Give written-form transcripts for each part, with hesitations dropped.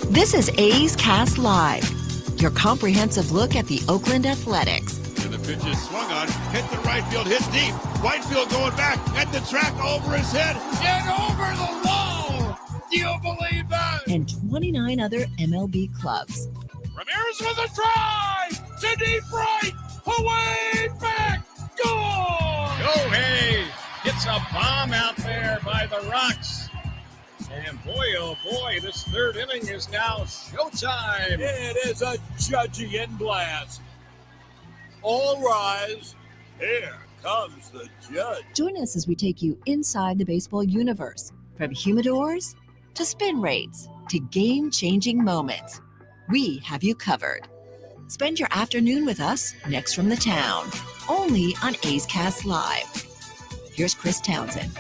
This is A's Cast Live, your comprehensive look at the Oakland Athletics. And the pitch is swung on, hit the right field, hit deep. Whitefield going back at the track, over his head, and over the wall. Do you believe that? And 29 other MLB clubs. Ramirez with a drive to deep right, away back, goal! Shohei gets a bomb out there by the Rocks. And boy, oh boy, this third inning is now showtime. It is a Judgian blast. All rise. Here comes the judge. Join us as we take you inside the baseball universe, from humidors to spin rates to game-changing moments. We have you covered. Spend your afternoon with us next from the town, only on A's Cast Live. Here's Chris Townsend.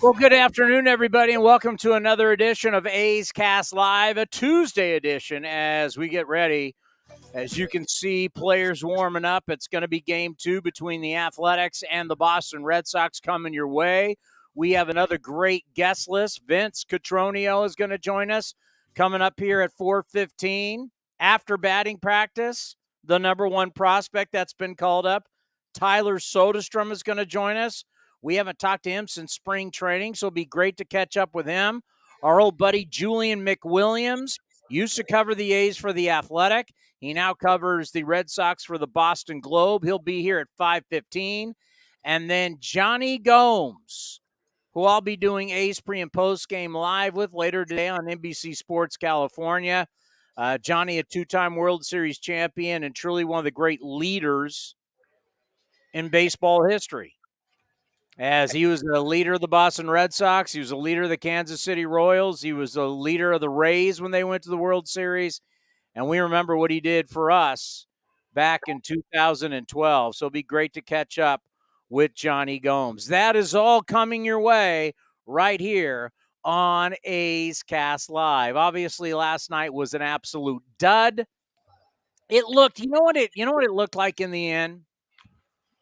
Well, good afternoon, everybody, and welcome to another edition of A's Cast Live, a Tuesday edition as we get ready. As you can see, players warming up. It's going to be game 2 between the Athletics and the Boston Red Sox coming your way. We have another great guest list. Vince Cotroneo is going to join us coming up here at 4:15. After batting practice, the number one prospect that's been called up, Tyler Soderstrom, is going to join us. We haven't talked to him since spring training, so it'll be great to catch up with him. Our old buddy Julian McWilliams used to cover the A's for the Athletic. He now covers the Red Sox for the Boston Globe. He'll be here at 5:15. And then Johnny Gomes, who I'll be doing A's pre- and post-game live with later today on NBC Sports California. Johnny, a 2-time World Series champion and truly one of the great leaders in baseball history. As he was the leader of the Boston Red Sox, he was a leader of the Kansas City Royals, he was the leader of the Rays when they went to the World Series, and we remember what he did for us back in 2012. So it'll be great to catch up with Johnny Gomes. That is all coming your way right here on A's Cast Live. Obviously, last night was an absolute dud. It looked, you know what it looked like in the end?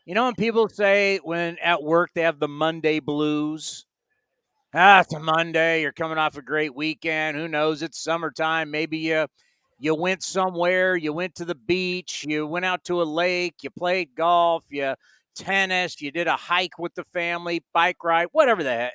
You know when people say when at work they have the Monday blues? It's a Monday. You're coming off a great weekend. Who knows? It's summertime. Maybe you went somewhere. You went to the beach. You went out to a lake. You played golf. You tennis. You did a hike with the family, bike ride, whatever the heck.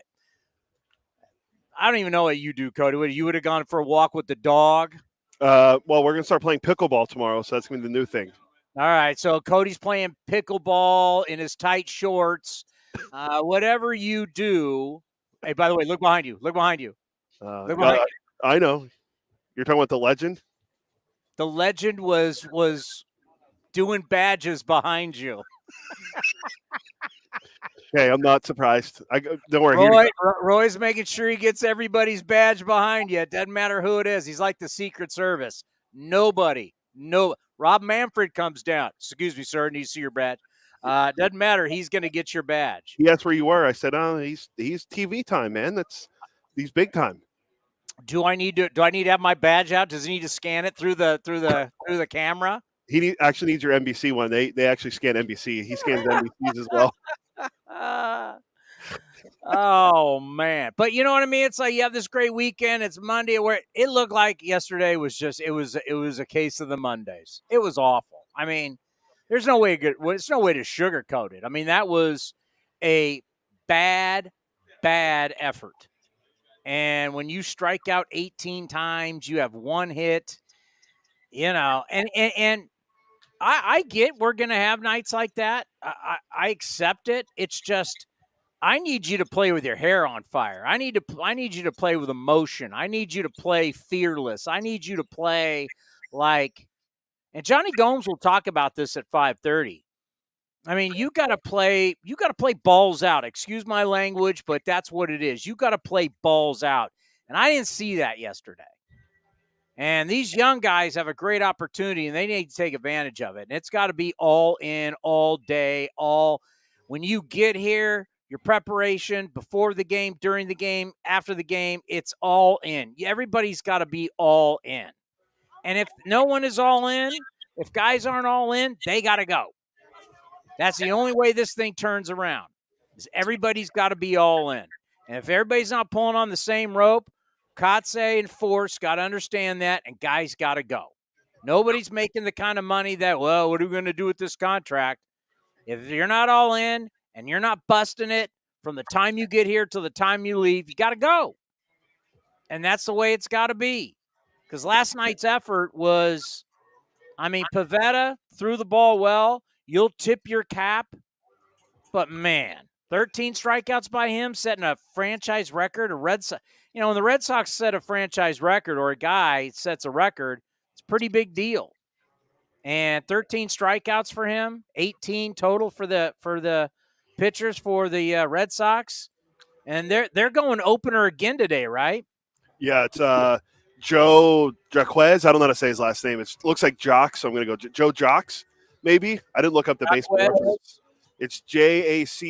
I don't even know what you do, Cody. You would have gone for a walk with the dog? Well, we're going to start playing pickleball tomorrow, so that's going to be the new thing. All right, so Cody's playing pickleball in his tight shorts. Whatever you do. Hey, by the way, look behind you. Look behind you. Look behind you. I know. You're talking about the legend? The legend was doing badges behind you. Okay, I'm not surprised. Don't worry. Roy's making sure he gets everybody's badge behind you. It doesn't matter who it is. He's like the Secret Service. Rob Manfred comes down. Excuse me, sir. Need to see your badge. Doesn't matter. He's going to get your badge. He asked where you were. I said, "Oh, he's TV time, man. He's big time." Do I need to have my badge out? Does he need to scan it through the camera? He actually needs your NBC one. They actually scan NBC. He scans NBCs as well. Oh man. But you know what I mean? It's like you have this great weekend. It's Monday where it looked like yesterday was just it was a case of the Mondays. It was awful. I mean, there's no way to sugarcoat it. I mean, that was a bad effort. And when you strike out 18 times, you have one hit, and I get we're going to have nights like that. I accept it. It's just I need you to play with your hair on fire. I need you to play with emotion. I need you to play fearless. I need you to play like – and Johnny Gomes will talk about this at 5:30. I mean, you got to play balls out. Excuse my language, but that's what it is. You got to play balls out. And I didn't see that yesterday. And these young guys have a great opportunity, and they need to take advantage of it. And it's got to be all in, all day, when you get here, your preparation before the game, during the game, after the game, it's all in. Everybody's got to be all in. And if no one is all in, if guys aren't all in, they got to go. That's the only way this thing turns around, is everybody's got to be all in. And if everybody's not pulling on the same rope, Kotze and Force got to understand that, and guys got to go. Nobody's making the kind of money that, well, what are we going to do with this contract? If you're not all in and you're not busting it from the time you get here till the time you leave, you got to go. And that's the way it's got to be. Because last night's effort was, Pivetta threw the ball well. You'll tip your cap. But, man, 13 strikeouts by him, setting a franchise record. When the Red Sox set a franchise record or a guy sets a record, it's a pretty big deal. And 13 strikeouts for him, 18 total for the pitchers for the Red Sox. And they're going opener again today, right? Yeah, it's Joe Jaquez. I don't know how to say his last name. It looks like Jock, so I'm going to go Joe Jocks, maybe. I didn't look up the baseball reference. It's Jacquees.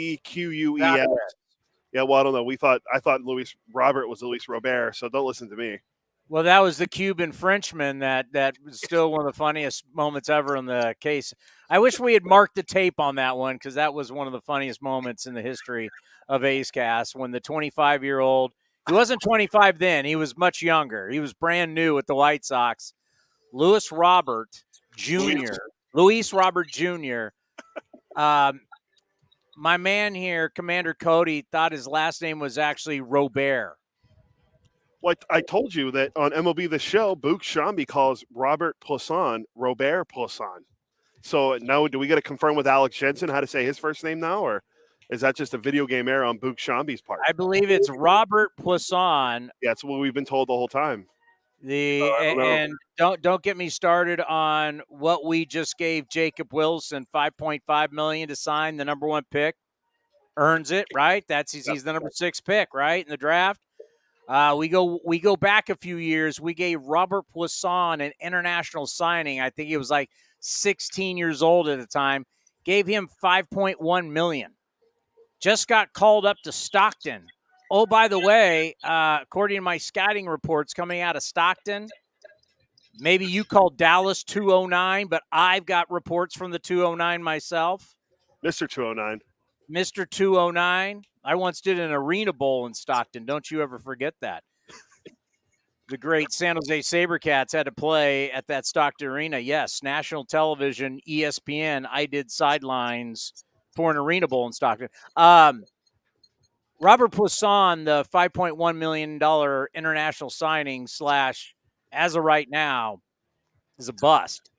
Yeah, well, I don't know. I thought Luis Robert was Luis Robert, so don't listen to me. Well, that was the Cuban Frenchman that was still one of the funniest moments ever in the case. I wish we had marked the tape on that one because that was one of the funniest moments in the history of A's Cast when the 25-year-old, he wasn't 25 then, he was much younger. He was brand new with the White Sox. Luis Robert Jr. My man here, Commander Cody, thought his last name was actually Robert. Well, I told you that on MLB The Show, Boog Shambi calls Robert Poisson Robert Poisson. So now do we got to confirm with Alex Jensen how to say his first name now, or is that just a video game error on Boog Shambi's part? I believe it's Robert Poisson. Yeah, that's what we've been told the whole time. And don't get me started on what we just gave Jacob Wilson, $5.5 million to sign, the number 1 pick. Earns it, right? He's the number 6 pick, right, in the draft. We go back a few years. We gave Robert Poisson an international signing. I think he was like 16 years old at the time. Gave him $5.1 million. Just got called up to Stockton. Oh, by the way, according to my scouting reports coming out of Stockton, maybe you called Dallas 209, but I've got reports from the 209 myself. Mr. 209. Mr. 209. I once did an Arena Bowl in Stockton. Don't you ever forget that. The great San Jose SaberCats had to play at that Stockton Arena. Yes, national television, ESPN. I did sidelines for an Arena Bowl in Stockton. Robert Poisson, the $5.1 million international signing / as of right now, is a bust.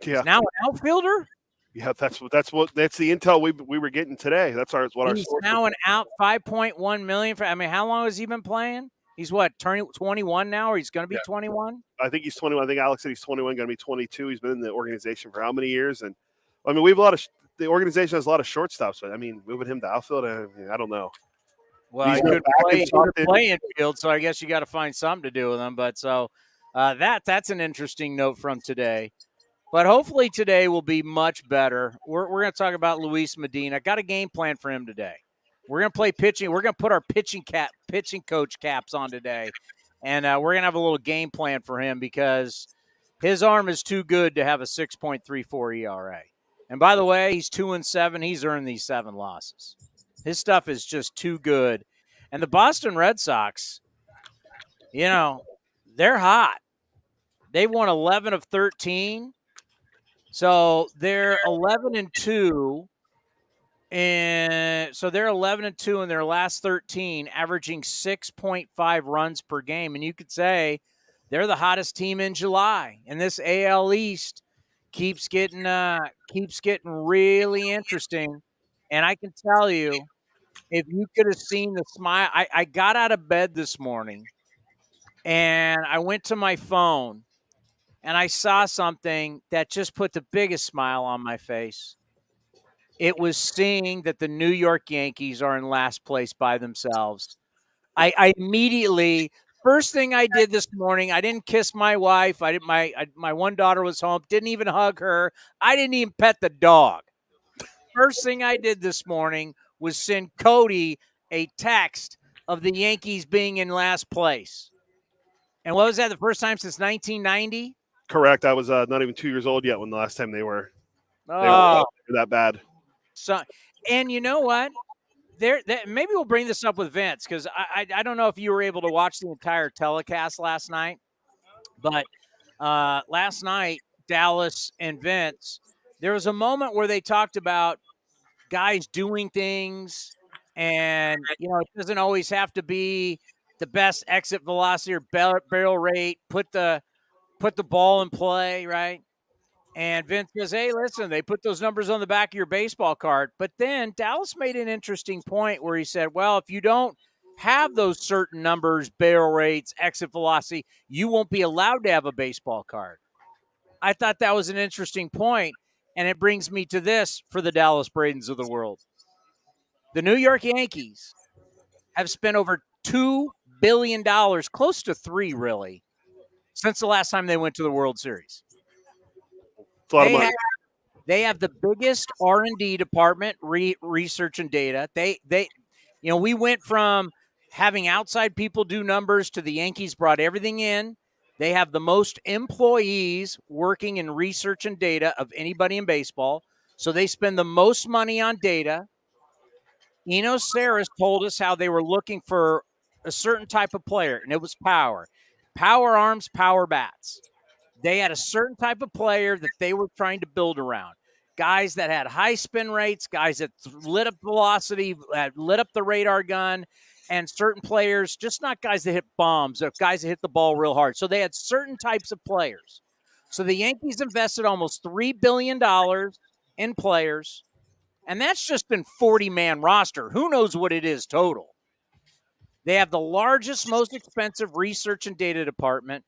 Yeah. He's now an outfielder? Yeah, that's the intel we were getting today. He's now an out $5.1 million for. How long has he been playing? He's what, turning 21 now, or he's going to be 21? I think he's 21. I think Alex said he's 21, going to be 22. He's been in the organization for how many years? And we have the organization has a lot of shortstops, but moving him to outfield, I don't know. Well, he could play infield, so I guess you got to find something to do with him. But so that's an interesting note from today. But hopefully today will be much better. We're going to talk about Luis Medina. Got a game plan for him today. We're going to play pitching. We're going to put our pitching coach caps on today, and we're going to have a little game plan for him because his arm is too good to have a 6.34 ERA. And by the way, he's 2-7. He's earned these 7 losses. His stuff is just too good. And the Boston Red Sox, they're hot. They've won 11 of 13. So they're 11-2, and so they're 11-2 in their last 13, averaging 6.5 runs per game. And you could say they're the hottest team in July. And this AL East keeps getting really interesting. And I can tell you, if you could have seen the smile, I got out of bed this morning, and I went to my phone. And I saw something that just put the biggest smile on my face. It was seeing that the New York Yankees are in last place by themselves. I immediately, first thing I did this morning, I didn't kiss my wife. My one daughter was home, didn't even hug her. I didn't even pet the dog. First thing I did this morning was send Cody a text of the Yankees being in last place. And what was that, the first time since 1990? Correct. I was not even 2 years old yet when the last time they were that bad. So, and you know what? maybe we'll bring this up with Vince, because I don't know if you were able to watch the entire telecast last night, but last night, Dallas and Vince, there was a moment where they talked about guys doing things, and it doesn't always have to be the best exit velocity or barrel rate. Put the ball in play, right? And Vince says, hey, listen, they put those numbers on the back of your baseball card. But then Dallas made an interesting point where he said, well, if you don't have those certain numbers, barrel rates, exit velocity, you won't be allowed to have a baseball card. I thought that was an interesting point, and it brings me to this for the Dallas Bradens of the world. The New York Yankees have spent over $2 billion, close to $3 billion, really, since the last time they went to the World Series. It's a lot of money. They have the biggest R&D department, research and data. We went from having outside people do numbers to the Yankees brought everything in. They have the most employees working in research and data of anybody in baseball. So they spend the most money on data. Eno Saris told us how they were looking for a certain type of player, and it was power. Power arms, power bats. They had a certain type of player that they were trying to build around. Guys that had high spin rates, guys that lit up velocity, lit up the radar gun, and certain players, just not guys that hit bombs, or guys that hit the ball real hard. So they had certain types of players. So the Yankees invested almost $3 billion in players, and that's just in 40-man roster. Who knows what it is total? They have the largest, most expensive research and data department.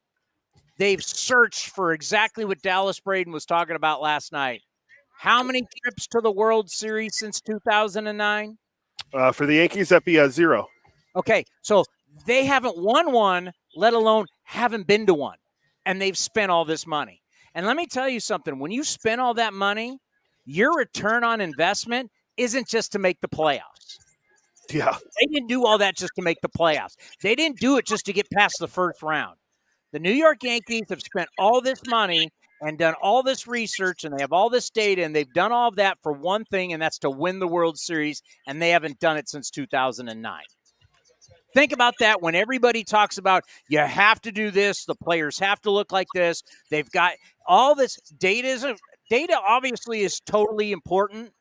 They've searched for exactly what Dallas Braden was talking about last night. How many trips to the World Series since 2009? For the Yankees, that'd be 0. Okay, so they haven't won one, let alone haven't been to one, and they've spent all this money. And let me tell you something. When you spend all that money, your return on investment isn't just to make the playoffs. Yeah. They didn't do all that just to make the playoffs. They didn't do it just to get past the first round. The New York Yankees have spent all this money and done all this research, and they have all this data, and they've done all of that for one thing, and that's to win the World Series, and they haven't done it since 2009. Think about that when everybody talks about you have to do this, the players have to look like this. They've got all this data. Data obviously is totally important,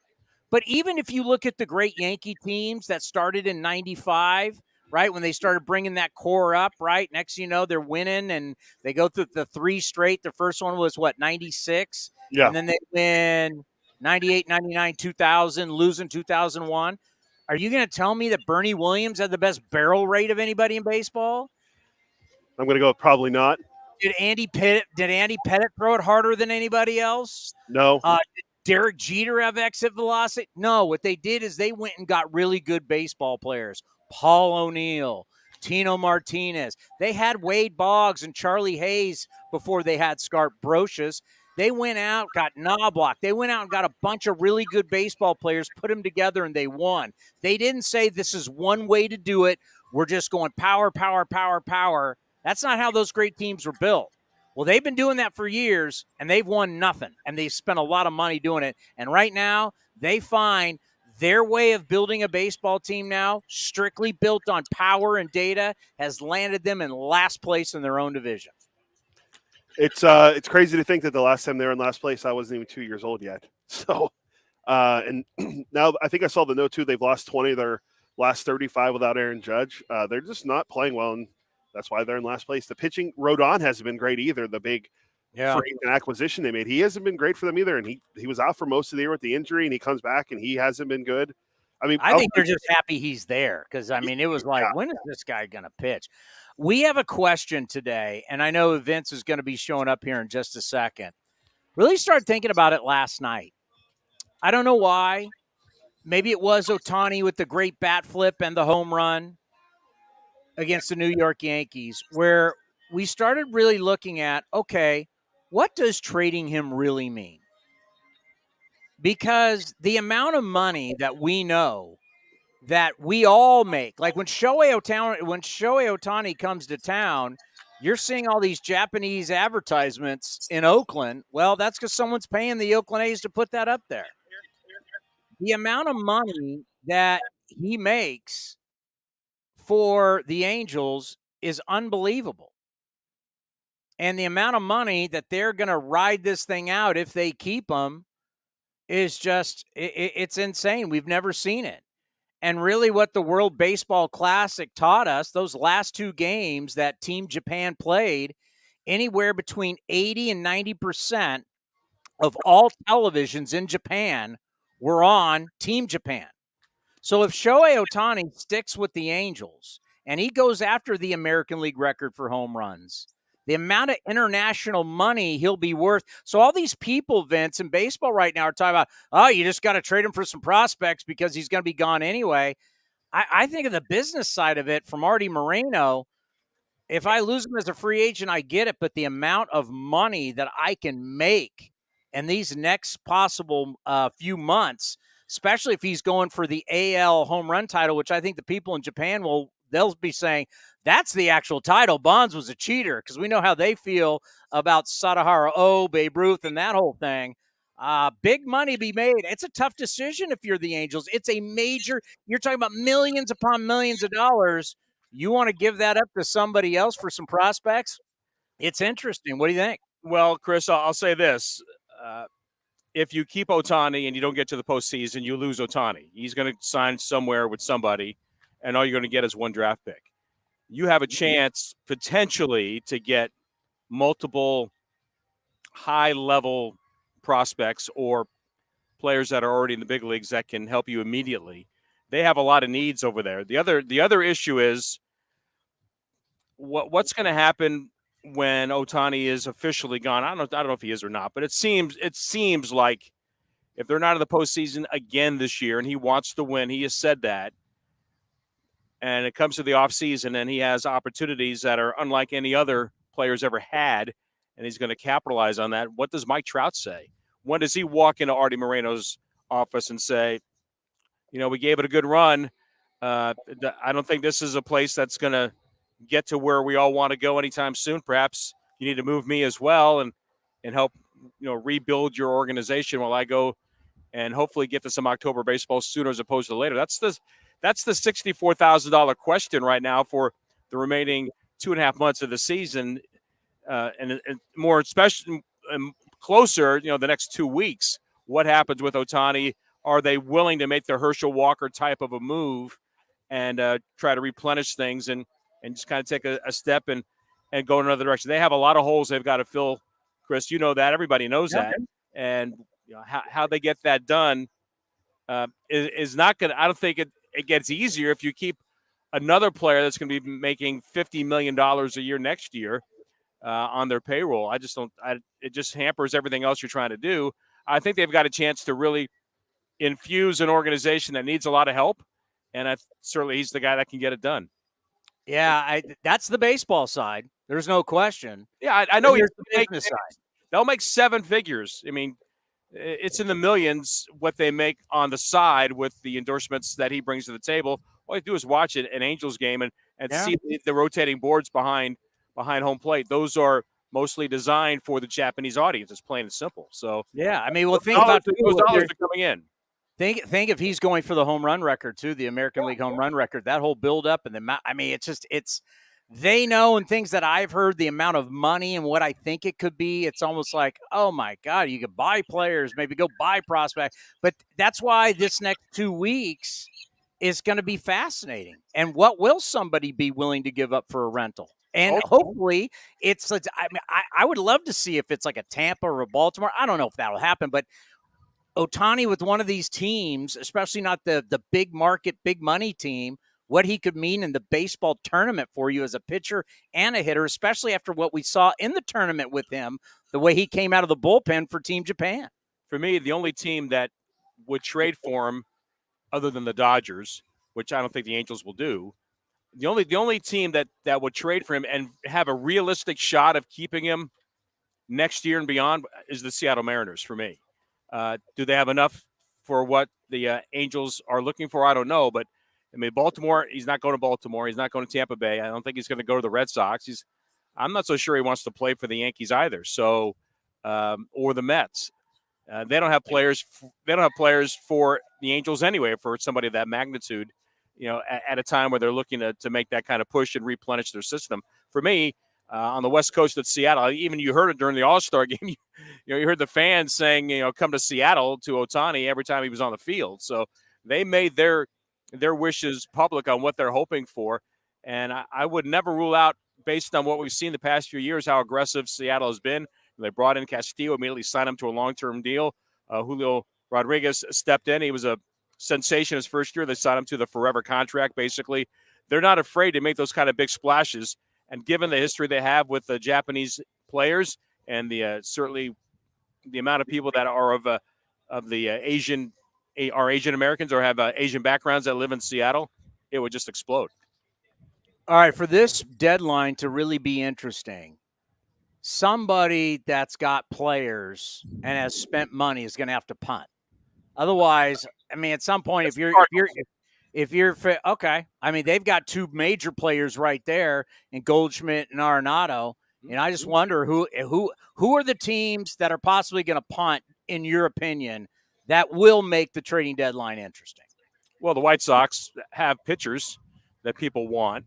but even if you look at the great Yankee teams that started in 95, right, when they started bringing that core up, right, next they're winning, and they go through the 3 straight. The first one was, 96? Yeah. And then they win 98, 99, 2000, losing 2001. Are you going to tell me that Bernie Williams had the best barrel rate of anybody in baseball? I'm going to go probably not. Did Andy Pettit throw it harder than anybody else? No. Did Derek Jeter have exit velocity? No. What they did is they went and got really good baseball players. Paul O'Neill, Tino Martinez. They had Wade Boggs and Charlie Hayes before they had Scarp Brocious. They went out, got Knobloch. They went out and got a bunch of really good baseball players, put them together, and they won. They didn't say this is one way to do it. We're just going power, power, power, power. That's not how those great teams were built. Well, they've been doing that for years, and they've won nothing, and they've spent a lot of money doing it. And right now, they find their way of building a baseball team now, strictly built on power and data, has landed them in last place in their own division. It's crazy to think that the last time they were in last place, I wasn't even 2 years old yet. So, and now I think I saw the note too. They've lost 20 of their last 35 without Aaron Judge. They're just not playing well, and that's why they're in last place. The pitching, Rodon hasn't been great either. The big free acquisition they made, he hasn't been great for them either. And he was out for most of the year with the injury, and he comes back and he hasn't been good. I mean, I think they're just happy he's there because, it was like, when is this guy going to pitch? We have a question today, and I know Vince is going to be showing up here in just a second. Really started thinking about it last night. I don't know why. Maybe it was Ohtani with the great bat flip and the home run against the New York Yankees, where we started really looking at, okay, what does trading him really mean? Because the amount of money that we know that we all make, like when Shohei Ohtani comes to town, you're seeing all these Japanese advertisements in Oakland. Well, that's because someone's paying the Oakland A's to put that up there. The amount of money that he makes for the Angels is unbelievable. And the amount of money that they're going to ride this thing out if they keep him is just, it's insane. We've never seen it. And really what the World Baseball Classic taught us, those last 2 games that Team Japan played, anywhere between 80 and 90% of all televisions in Japan were on Team Japan. So if Shohei Ohtani sticks with the Angels and he goes after the American League record for home runs, the amount of international money he'll be worth. So all these people, Vince, in baseball right now are talking about, oh, you just got to trade him for some prospects because he's going to be gone anyway. I think of the business side of it from Artie Moreno. If I lose him as a free agent, I get it. But the amount of money that I can make in these next possible few months, especially if he's going for the AL home run title, which I think the people in Japan they'll be saying that's the actual title. Bonds was a cheater, because we know how they feel about Sadahara O, Babe Ruth, and that whole thing. Big money be made. It's a tough decision if you're the Angels. It's a major, you're talking about millions upon millions of dollars. You want to give that up to somebody else for some prospects? It's interesting. What do you think? Well, Chris, I'll say this. If you keep Ohtani and you don't get to the postseason, you lose Ohtani. He's going to sign somewhere with somebody, and all you're going to get is 1 draft pick. You have a chance potentially to get multiple high-level prospects or players that are already in the big leagues that can help you immediately. They have a lot of needs over there. The other issue is what's going to happen when Ohtani is officially gone. I don't know if he is or not, but it seems like if they're not in the postseason again this year, and he wants to win, he has said that, and it comes to the offseason and he has opportunities that are unlike any other players ever had, and he's going to capitalize on that. What does Mike Trout say? When does he walk into Artie Moreno's office and say, we gave it a good run. I don't think this is a place that's going to get to where we all want to go anytime soon. Perhaps you need to move me as well and help rebuild your organization while I go and hopefully get to some October baseball sooner as opposed to later. That's the $64,000 question right now for the remaining 2.5 months of the season, and more especially closer, the next 2 weeks. What happens with Ohtani? Are they willing to make the Herschel Walker type of a move and try to replenish things and just kind of take a step and go in another direction? They have a lot of holes they've got to fill, Chris. You know that. Everybody knows that. And how they get that done is not going to – I don't think it gets easier if you keep another player that's going to be making $50 million a year next year on their payroll. I just don't – it just hampers everything else you're trying to do. I think they've got a chance to really infuse an organization that needs a lot of help, and certainly he's the guy that can get it done. Yeah, that's the baseball side. There's no question. Yeah, I know he's the business side. They'll make 7 figures. I mean, it's in the millions what they make on the side with the endorsements that he brings to the table. All you do is watch an Angels game and see the rotating boards behind home plate. Those are mostly designed for the Japanese audience. It's plain and simple. So yeah, I mean, think about those dollars are coming in. Think if he's going for the home run record too, the American League home run record, that whole build up and it's they know, and things that I've heard, the amount of money and what I think it could be. It's almost like, oh my God, you could buy players, maybe go buy prospects. But that's why this next 2 weeks is going to be fascinating. And what will somebody be willing to give up for a rental? And hopefully I would love to see if it's like a Tampa or a Baltimore. I don't know if that'll happen, but Ohtani with one of these teams, especially not the big market, big money team, what he could mean in the baseball tournament for you as a pitcher and a hitter, especially after what we saw in the tournament with him, the way he came out of the bullpen for Team Japan. For me, the only team that would trade for him, other than the Dodgers, which I don't think the Angels will do, the only team that would trade for him and have a realistic shot of keeping him next year and beyond is the Seattle Mariners for me. Do they have enough for what the Angels are looking for? I don't know, but I mean, Baltimore, he's not going to Baltimore. He's not going to Tampa Bay. I don't think he's going to go to the Red Sox. I'm not so sure he wants to play for the Yankees either. So, or the Mets. They don't have players. They don't have players for the Angels anyway. For somebody of that magnitude, at a time where they're looking to make that kind of push and replenish their system. For me, on the West Coast of Seattle, even you heard it during the All-Star game. You heard the fans saying, come to Seattle to Ohtani every time he was on the field. So they made their wishes public on what they're hoping for, and I would never rule out, based on what we've seen the past few years, how aggressive Seattle has been. They brought in Castillo, immediately signed him to a long-term deal. Julio Rodriguez stepped in. He was a sensation his first year. They signed him to the forever contract, basically. They're not afraid to make those kind of big splashes. And given the history they have with the Japanese players and the certainly the amount of people that are of the Asian Americans or have Asian backgrounds that live in Seattle, it would just explode. All right, for this deadline to really be interesting, somebody that's got players and has spent money is going to have to punt. Otherwise, I mean, at some point, if you're okay, I mean, they've got two major players right there in Goldschmidt and Arenado, and I just wonder who are the teams that are possibly going to punt, in your opinion, that will make the trading deadline interesting. Well, the White Sox have pitchers that people want.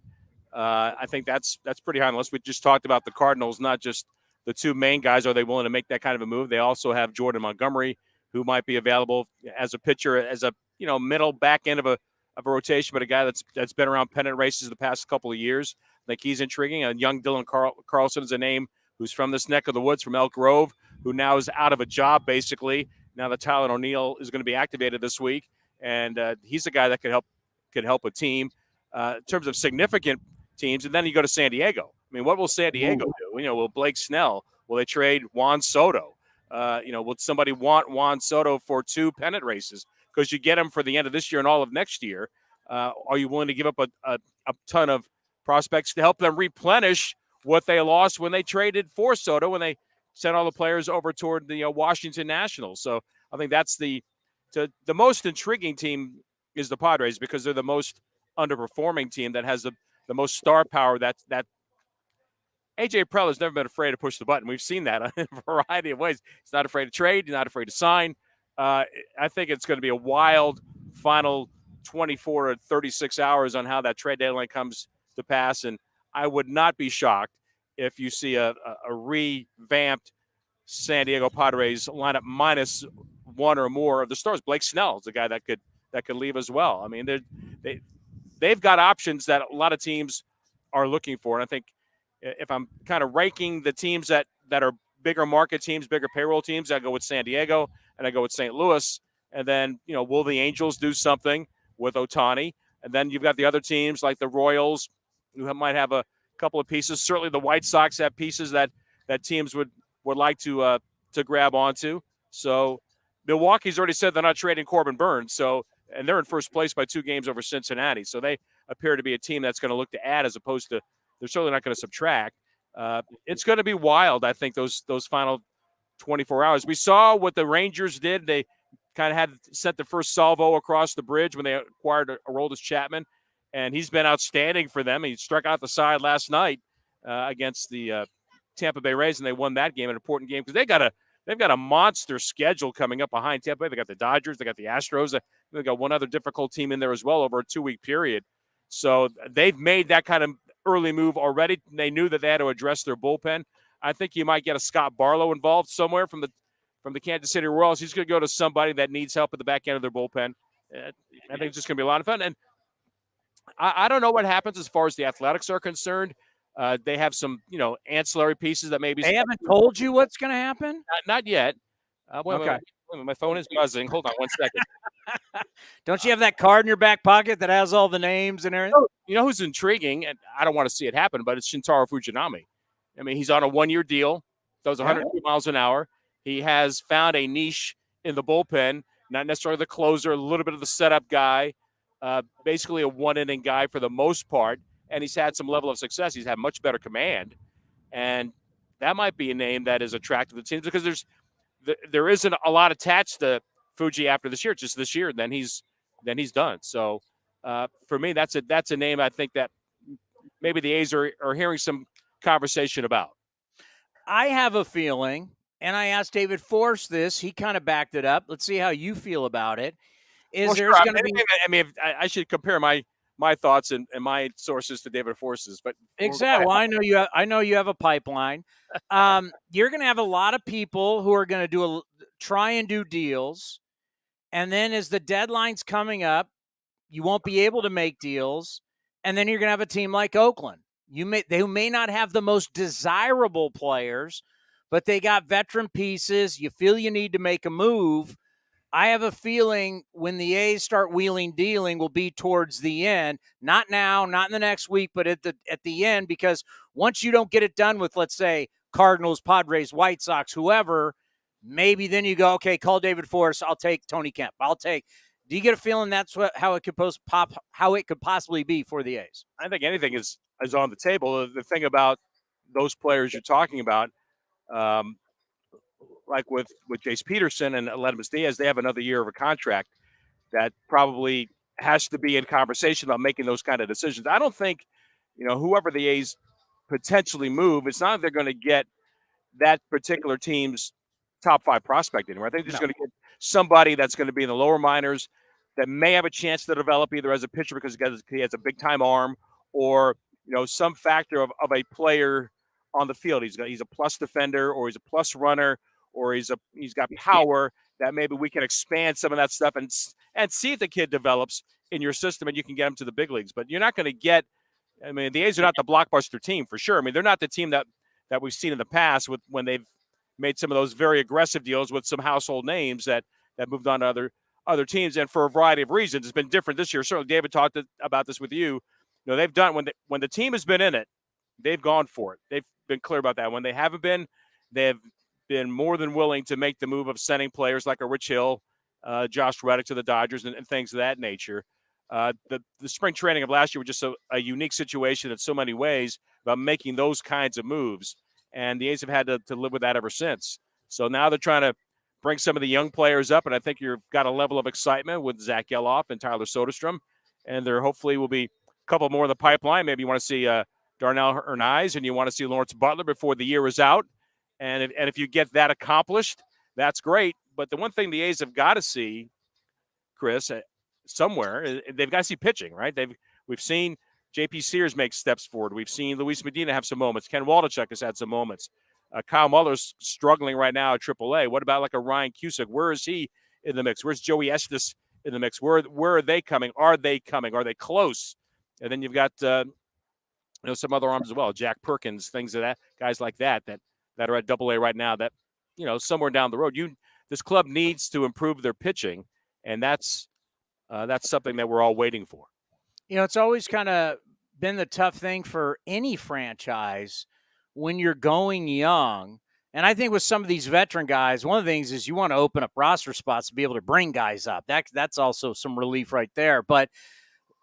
I think that's pretty high on the list. We just talked about the Cardinals, not just the two main guys. Are they willing to make that kind of a move? They also have Jordan Montgomery, who might be available as a pitcher, as a middle back end of a rotation, but a guy that's been around pennant races the past couple of years. I think he's intriguing. And young Dylan Carlson is a name who's from this neck of the woods, from Elk Grove, who now is out of a job, basically, now that Tyler O'Neill is going to be activated this week. And he's a guy that could help a team in terms of significant teams. And then you go to San Diego. I mean, what will San Diego do? Will Blake Snell? Will they trade Juan Soto? Would somebody want Juan Soto for 2 pennant races? Because you get him for the end of this year and all of next year. Are you willing to give up a ton of prospects to help them replenish what they lost when they traded for Soto, when they sent all the players over toward the Washington Nationals? So I think that's the most intriguing team is the Padres, because they're the most underperforming team that has the most star power. That A.J. Preller's never been afraid to push the button. We've seen that in a variety of ways. He's not afraid to trade. He's not afraid to sign. I think it's going to be a wild final 24 to 36 hours on how that trade deadline comes to pass. And I would not be shocked if you see a revamped San Diego Padres lineup minus one or more of the stars. Blake Snell is a guy that could leave as well. I mean, they've got options that a lot of teams are looking for. And I think if I'm kind of ranking the teams that are bigger market teams, bigger payroll teams, I go with San Diego and I go with St. Louis. And then, will the Angels do something with Ohtani? And then you've got the other teams like the Royals, who might have a couple of pieces. Certainly the White Sox have pieces that teams would like to grab onto. So Milwaukee's already said they're not trading Corbin Burns. So, and they're in first place by 2 games over Cincinnati. So they appear to be a team that's going to look to add, as opposed to, they're certainly not going to subtract. It's going to be wild, I think, those final 24 hours. We saw what the Rangers did. They kind of had sent the first salvo across the bridge when they acquired Aroldis Chapman, and he's been outstanding for them. He struck out the side last night against the Tampa Bay Rays, and they won that game, an important game, because they've got a monster schedule coming up behind Tampa Bay. They got the Dodgers, they got the Astros, they got one other difficult team in there as well over a 2-week period. So they've made that kind of early move already. They knew that they had to address their bullpen. I think you might get a Scott Barlow involved somewhere from the Kansas City Royals. He's going to go to somebody that needs help at the back end of their bullpen. I think it's just going to be a lot of fun. And I don't know what happens as far as the Athletics are concerned. They have some, ancillary pieces that maybe they haven't told you what's going to happen. Not yet. Okay. Wait, my phone is buzzing. Hold on 1 second. Don't you have that card in your back pocket that has all the names and everything? You know who's intriguing, and I don't want to see it happen, but it's Shintaro Fujinami. I mean, he's on a 1-year deal, throws 102 miles an hour. He has found a niche in the bullpen, not necessarily the closer, a little bit of the setup guy, basically a one-inning guy for the most part, and he's had some level of success. He's had much better command, and that might be a name that is attractive to teams, because there isn't a lot attached to Fuji after this year. Just this year, then he's done. So for me, that's a name I think that maybe the A's are hearing some conversation about. I have a feeling and I asked David Force this. He kind of backed it up. Let's see how you feel about it. Is Well, there's sure. going to be I mean, I should compare my thoughts and my sources to David Force's, but we'll go exactly? ahead. Well, I know you have a pipeline. You're going to have a lot of people who are going to try and do deals, and then as the deadline's coming up, you won't be able to make deals, and then you're going to have a team like Oakland. They may not have the most desirable players, but they got veteran pieces. You feel you need to make a move. I have a feeling when the A's start wheeling dealing will be towards the end, not now, not in the next week, but at the end, because once you don't get it done with, let's say, Cardinals, Padres, White Sox, whoever, maybe then you go, okay, call David Force. I'll take Tony Kemp. Do you get a feeling that's how it could possibly be for the A's? I think anything is on the table. The thing about those players you're talking about, um, like with Jace Peterson and Aledmus Diaz, they have another year of a contract that probably has to be in conversation about making those kind of decisions. I don't think, whoever the A's potentially move, it's not that they're going to get that particular team's top 5 prospect anymore. I think they're just going to get somebody that's going to be in the lower minors that may have a chance to develop either as a pitcher because he has a big time arm, or some factor of a player on the field. He's a plus defender, or he's a plus runner, or he's got power that maybe we can expand some of that stuff and see if the kid develops in your system and you can get him to the big leagues. But you're not going to get. I mean, the A's are not the blockbuster team for sure. I mean, they're not the team that we've seen in the past when they've made some of those very aggressive deals with some household names that moved on to other teams. And for a variety of reasons, it's been different this year. Certainly, David talked about this with you. They've done when the team has been in it, they've gone for it. They've been clear about that. When they haven't been, they've been more than willing to make the move of sending players like a Rich Hill, Josh Reddick to the Dodgers and things of that nature. The spring training of last year was just a unique situation in so many ways about making those kinds of moves. And the A's have had to live with that ever since. So now they're trying to bring some of the young players up, and I think you've got a level of excitement with Zach Geloff and Tyler Soderstrom. And there hopefully will be a couple more in the pipeline. Maybe you want to see Darnell Hernaiz and you want to see Lawrence Butler before the year is out. And if you get that accomplished, that's great. But the one thing the A's have got to see, Chris, somewhere, they've got to see pitching, right? We've seen J.P. Sears make steps forward. We've seen Luis Medina have some moments. Ken Waldichuk has had some moments. Kyle Muller's struggling right now at AAA. What about like a Ryan Cusick? Where is he in the mix? Where's Joey Estes in the mix? Where are they coming? Are they coming? Are they close? And then you've got some other arms as well, Jack Perkins, things of that, guys like that are at AA right now. That somewhere down the road, this club needs to improve their pitching, and that's something that we're all waiting for. It's always kind of been the tough thing for any franchise when you're going young. And I think with some of these veteran guys, one of the things is you want to open up roster spots to be able to bring guys up. That's also some relief right there. But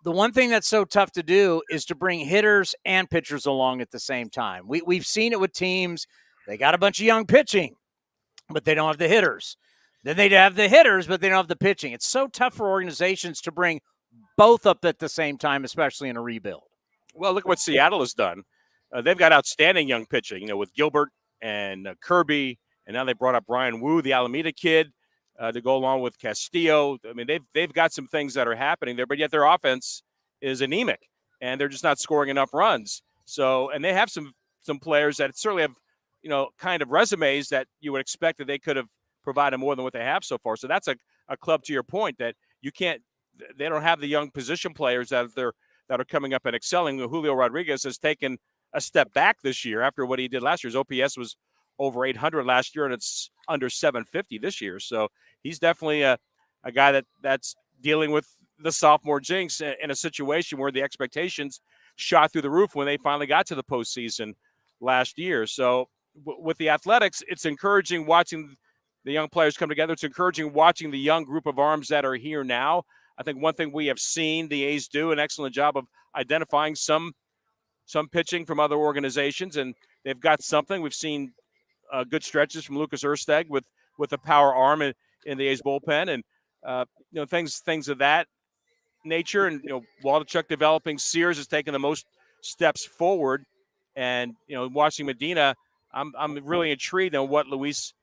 the one thing that's so tough to do is to bring hitters and pitchers along at the same time. We've seen it with teams. They got a bunch of young pitching, but they don't have the hitters. Then they have the hitters, but they don't have the pitching. It's so tough for organizations to bring both up at the same time, especially in a rebuild. Well, look what Seattle has done. They've got outstanding young pitching, with Gilbert and Kirby, and now they brought up Brian Wu, the Alameda kid, to go along with Castillo. I mean, they've got some things that are happening there, but yet their offense is anemic, and they're just not scoring enough runs. So, and they have some players that certainly have, kind of resumes that you would expect that they could have provided more than what they have so far. So that's a club, to your point, that they don't have the young position players that are coming up and excelling. Julio Rodriguez has taken a step back this year after what he did last year. His OPS was over 800 last year, and it's under 750 this year. So he's definitely a guy that's dealing with the sophomore jinx in a situation where the expectations shot through the roof when they finally got to the postseason last year. So with the Athletics, it's encouraging watching the young players come together. It's encouraging watching the young group of arms that are here now. I think one thing we have seen the A's do an excellent job of identifying some pitching from other organizations, and they've got something. We've seen good stretches from Lucas Ersteg with a power arm in the A's bullpen, and things of that nature. And Waldichuk developing. Sears has taken the most steps forward, and watching Medina, I'm really intrigued on what Luis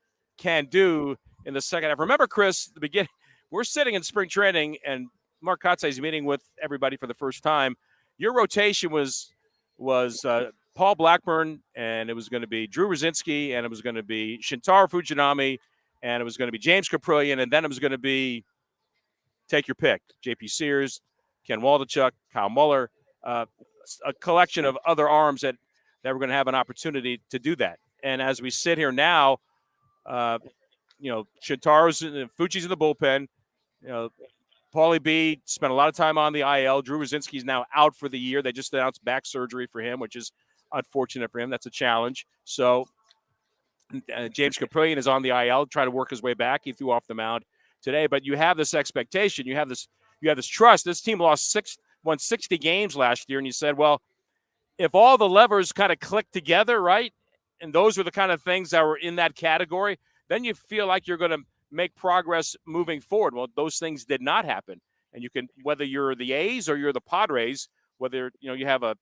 can do in the second half. Remember, Chris, the beginning, we're sitting in spring training, and Mark Kotze is meeting with everybody for the first time. Your rotation was Paul Blackburn, and it was going to be Drew Rosinski, and it was going to be Shintaro Fujinami, and it was going to be James Kaprillion, and then it was going to be, take your pick, J.P. Sears, Ken Waldachuk, Kyle Muller, a collection of other arms that were going to have an opportunity to do that. And as we sit here now, Shintaro's and Fuji's in the bullpen. Paulie B spent a lot of time on the IL. Drew Rosinski's now out for the year. They just announced back surgery for him, which is unfortunate for him. That's a challenge. So James Kaprillion is on the IL, trying to work his way back. He threw off the mound today. But you have this expectation. You have this trust. This team won 60 games last year, and you said, well, if all the levers kind of click together, right, and those were the kind of things that were in that category, then you feel like you're going to make progress moving forward. Well, those things did not happen. And you can, whether you're the A's or you're the Padres, whether you have a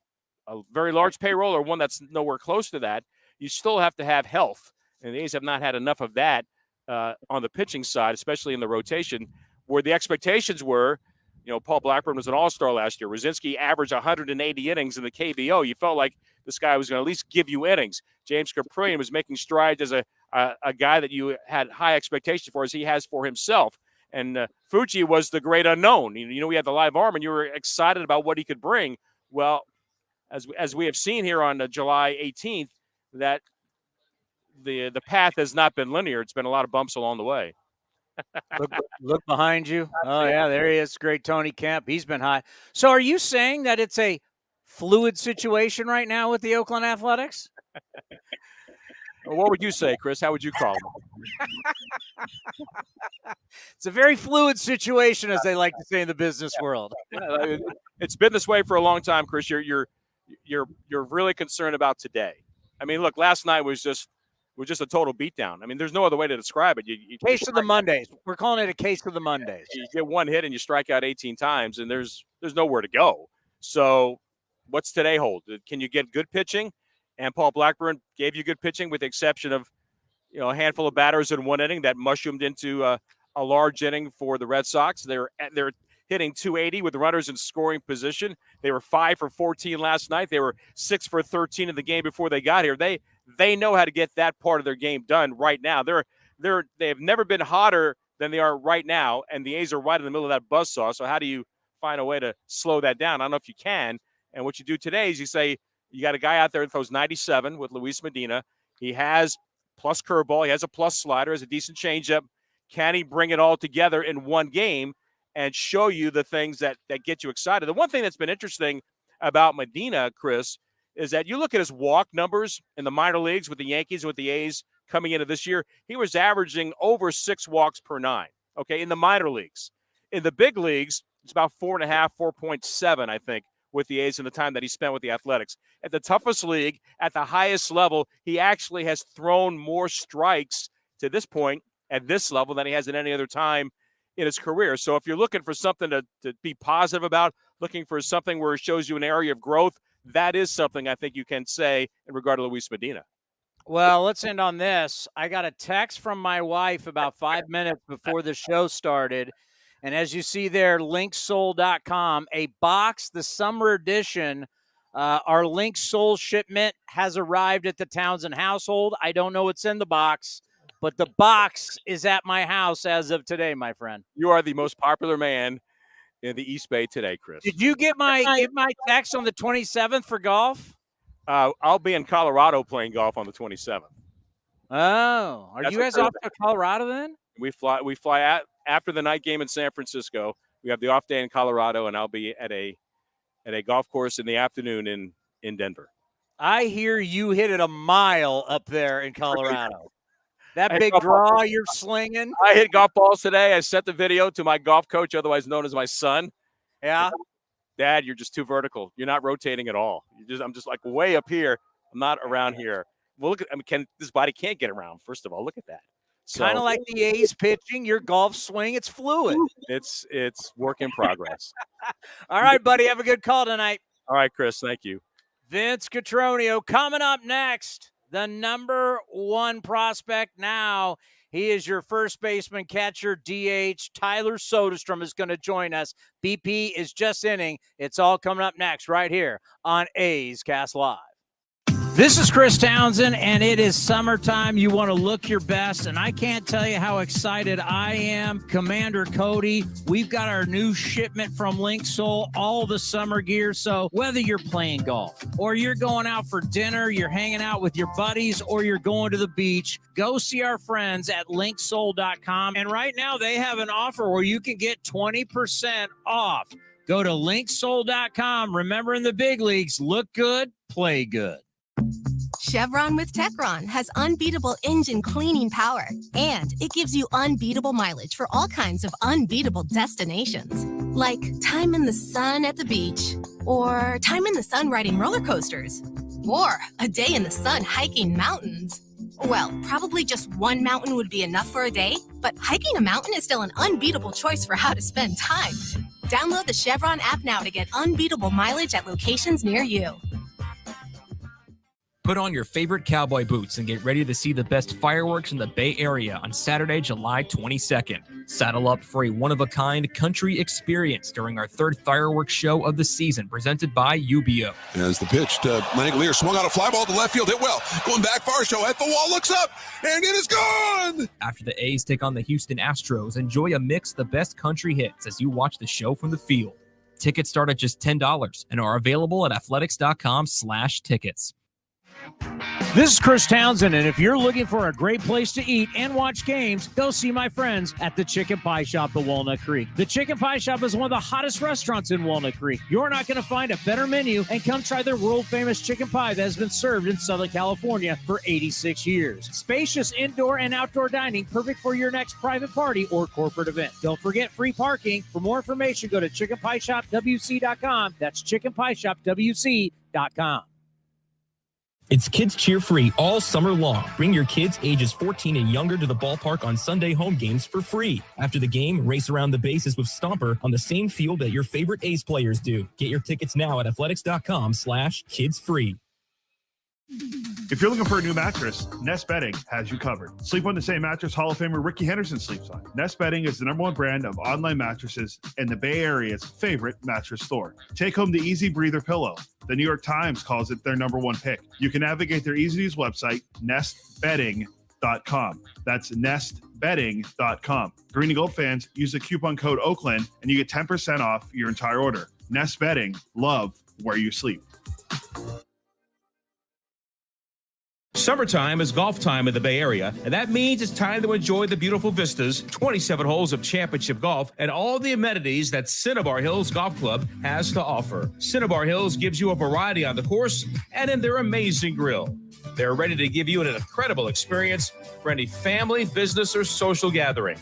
very large payroll or one that's nowhere close to that, you still have to have health. And the A's have not had enough of that on the pitching side, especially in the rotation, where the expectations were, Paul Blackburn was an all-star last year. Rosinski averaged 180 innings in the KBO. You felt like this guy was going to at least give you innings. James Kaprillion was making strides as a guy that you had high expectations for, as he has for himself. And Fuji was the great unknown. We had the live arm, and you were excited about what he could bring. Well, as we have seen here on July 18th, that the path has not been linear. It's been a lot of bumps along the way. Look behind you. Oh, yeah, there he is. Great Tony Kemp. He's been high. So are you saying that it's a fluid situation right now with the Oakland Athletics? Well, what would you say, Chris? How would you call it? It's a very fluid situation, as they like to say in the business world. Yeah, it's been this way for a long time, Chris. You're really concerned about today. I mean, look, last night was just a total beatdown. I mean, there's no other way to describe it. Case of the Mondays. We're calling it a case of the Mondays. You get one hit and you strike out 18 times, and there's nowhere to go. So what's today hold? Can you get good pitching? And Paul Blackburn gave you good pitching, with the exception of a handful of batters in one inning that mushroomed into a large inning for the Red Sox. They're hitting 280 with runners in scoring position. They were 5 for 14 last night. They were 6 for 13 in the game before they got here. They know how to get that part of their game done right now. They have never been hotter than they are right now, and the A's are right in the middle of that buzzsaw. So how do you find a way to slow that down? I don't know if you can. And what you do today is you say, you got a guy out there that throws 97 with Luis Medina. He has plus curveball. He has a plus slider, has a decent changeup. Can he bring it all together in one game and show you the things that get you excited? The one thing that's been interesting about Medina, Chris, is that you look at his walk numbers in the minor leagues with the Yankees and with the A's coming into this year, he was averaging over 6 walks per 9, okay, in the minor leagues. In the big leagues, it's about 4.5, 4.7, I think, with the A's in the time that he spent with the Athletics. At the toughest league, at the highest level, he actually has thrown more strikes to this point at this level than he has at any other time in his career. So if you're looking for something to be positive about, looking for something where it shows you an area of growth, that is something I think you can say in regard to Luis Medina. Well, let's end on this. I got a text from my wife about 5 minutes before the show started. And as you see there, linksoul.com, a box, the summer edition, our Link Soul shipment has arrived at the Townsend household. I don't know what's in the box, but the box is at my house as of today, my friend. You are the most popular man in the East Bay today, Chris. Did you get my text on the 27th for golf? I'll be in Colorado playing golf on the 27th. Oh, are you guys off to Colorado then? We fly out after the night game in San Francisco. We have the off day in Colorado, and I'll be at a golf course in the afternoon in Denver. I hear you hit it a mile up there in Colorado. That big draw you're slinging. I hit golf balls today. I sent the video to my golf coach, otherwise known as my son. Yeah. Dad, you're just too vertical. You're not rotating at all. I'm just like way up here. I'm not around here. Well, look at, this body can't get around. First of all, look at that. Kind of like the A's pitching, your golf swing, it's fluid. It's work in progress. All right, buddy. Have a good call tonight. All right, Chris. Thank you. Vince Cotroneo coming up next. The number one prospect now He is your first baseman, catcher, DH. Tyler Soderstrom is going to join us. BP is just inning. It's all coming up next right here on A's Cast Live. This is Chris Townsend, and it is summertime. You want to look your best, and I can't tell you how excited I am. Commander Cody, we've got our new shipment from Link Soul, all the summer gear. So whether you're playing golf or you're going out for dinner, you're hanging out with your buddies, or you're going to the beach, go see our friends at linksoul.com. And right now they have an offer where you can get 20% off. Go to linksoul.com. Remember, in the big leagues, look good, play good. Chevron with Techron has unbeatable engine cleaning power, and it gives you unbeatable mileage for all kinds of unbeatable destinations, like time in the sun at the beach, or time in the sun riding roller coasters, or a day in the sun hiking mountains. Well, probably just one mountain would be enough for a day, but hiking a mountain is still an unbeatable choice for how to spend time. Download the Chevron app now to get unbeatable mileage at locations near you. Put on your favorite cowboy boots and get ready to see the best fireworks in the Bay Area on Saturday, July 22nd. Saddle up for a one-of-a-kind country experience during our third fireworks show of the season, presented by UBO. As the pitch to Langolier, swung out a fly ball to left field, hit well. Going back far, show at the wall, looks up, and it is gone! After the A's take on the Houston Astros, enjoy a mix of the best country hits as you watch the show from the field. Tickets start at just $10 and are available at athletics.com/tickets. This is Chris Townsend, and if you're looking for a great place to eat and watch games, go see my friends at the Chicken Pie Shop at Walnut Creek. The Chicken Pie Shop is one of the hottest restaurants in Walnut Creek. You're not going to find a better menu, and come try their world-famous chicken pie that has been served in Southern California for 86 years. Spacious indoor and outdoor dining, perfect for your next private party or corporate event. Don't forget free parking. For more information, go to chickenpieshopwc.com. That's chickenpieshopwc.com. It's Kids Cheer Free all summer long. Bring your kids ages 14 and younger to the ballpark on Sunday home games for free. After the game, race around the bases with Stomper on the same field that your favorite A's players do. Get your tickets now at athletics.com/kidsfree. If you're looking for a new mattress, Nest Bedding has you covered. Sleep on the same mattress Hall of Famer Ricky Henderson sleeps on. Nest Bedding is the #1 brand of online mattresses and the Bay Area's favorite mattress store. Take home the Easy Breather pillow. The New York Times calls it their #1 pick. You can navigate their easy-to-use website, nestbedding.com. That's nestbedding.com. Green and Gold fans, use the coupon code Oakland and you get 10% off your entire order. Nest Bedding, love where you sleep. Summertime is golf time in the Bay Area, and that means it's time to enjoy the beautiful vistas, 27 holes of championship golf, and all the amenities that Cinnabar Hills Golf Club has to offer. Cinnabar Hills gives you a variety on the course and in their amazing grill. They're ready to give you an incredible experience for any family, business, or social gathering.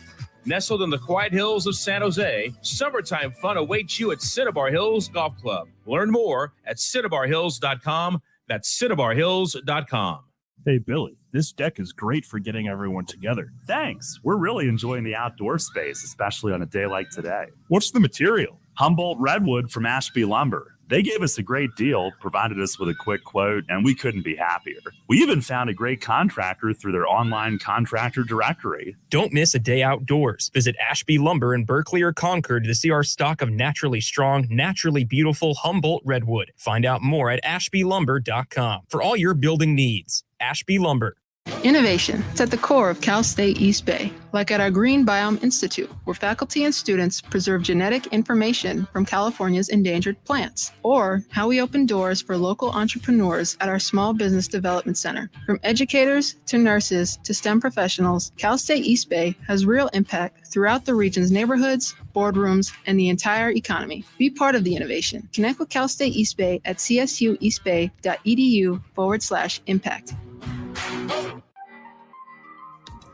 Nestled in the quiet hills of San Jose, summertime fun awaits you at Cinnabar Hills Golf Club. Learn more at cinnabarhills.com. That's cinnabarhills.com. Hey, Billy, this deck is great for getting everyone together. Thanks. We're really enjoying the outdoor space, especially on a day like today. What's the material? Humboldt Redwood from Ashby Lumber. They gave us a great deal, provided us with a quick quote, and we couldn't be happier. We even found a great contractor through their online contractor directory. Don't miss a day outdoors. Visit Ashby Lumber in Berkeley or Concord to see our stock of naturally strong, naturally beautiful Humboldt Redwood. Find out more at ashbylumber.com for all your building needs. Ashby Lumber. Innovation is at the core of Cal State East Bay, like at our Green Biome Institute, where faculty and students preserve genetic information from California's endangered plants, or how we open doors for local entrepreneurs at our Small Business Development Center. From educators to nurses to STEM professionals, Cal State East Bay has real impact throughout the region's neighborhoods, boardrooms, and the entire economy. Be part of the innovation. Connect with Cal State East Bay at csueastbay.edu/impact.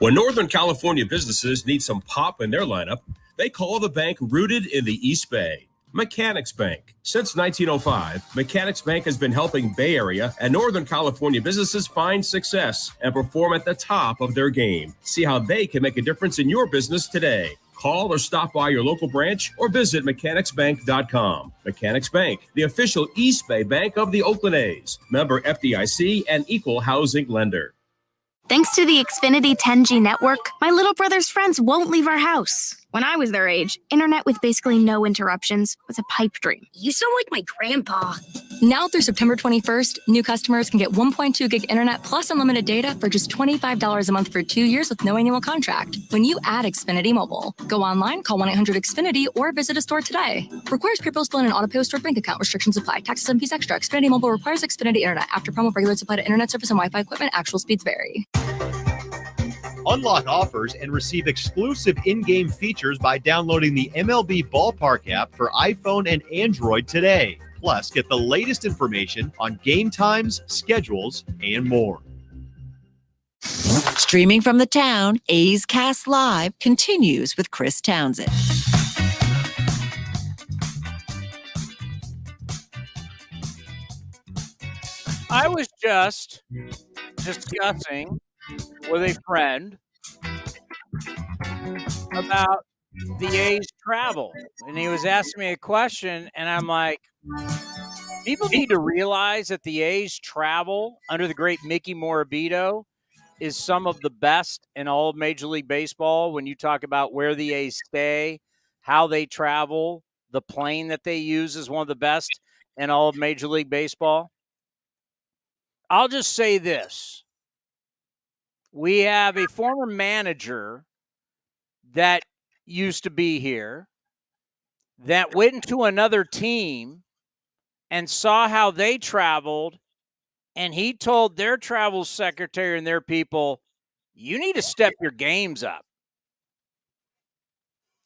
When Northern California businesses need some pop in their lineup, they call the bank rooted in the East Bay, Mechanics Bank. Since 1905, Mechanics Bank has been helping Bay Area and Northern California businesses find success and perform at the top of their game. See how they can make a difference in your business today. Call or stop by your local branch or visit mechanicsbank.com. Mechanics Bank, the official East Bay bank of the Oakland A's. Member FDIC and equal housing lender. Thanks to the Xfinity 10G network, my little brother's friends won't leave our house. When I was their age, internet with basically no interruptions was a pipe dream. You sound like my grandpa. Now through September 21st, new customers can get 1.2 gig internet plus unlimited data for just $25 a month for 2 years with no annual contract. When you add Xfinity Mobile, go online, call 1-800-XFINITY, or visit a store today. Requires pre-bill still in an auto-pay or stored bank account. Restrictions apply. Taxes and fees extra. Xfinity Mobile requires Xfinity internet. After promo, regular supply to internet service and Wi-Fi equipment. Actual speeds vary. Unlock offers and receive exclusive in-game features by downloading the MLB Ballpark app for iPhone and Android today. Plus, get the latest information on game times, schedules, and more. Streaming from the town, A's Cast Live continues with Chris Townsend. I was just discussing with a friend about the A's travel, and he was asking me a question, and I'm like, people need to realize that the A's travel under the great Mickey Morabito is some of the best in all of Major League Baseball. When you talk about where the A's stay, how they travel, the plane that they use is one of the best in all of Major League Baseball. I'll just say this. We have a former manager that used to be here that went into another team and saw how they traveled, and he told their travel secretary and their people, you need to step your games up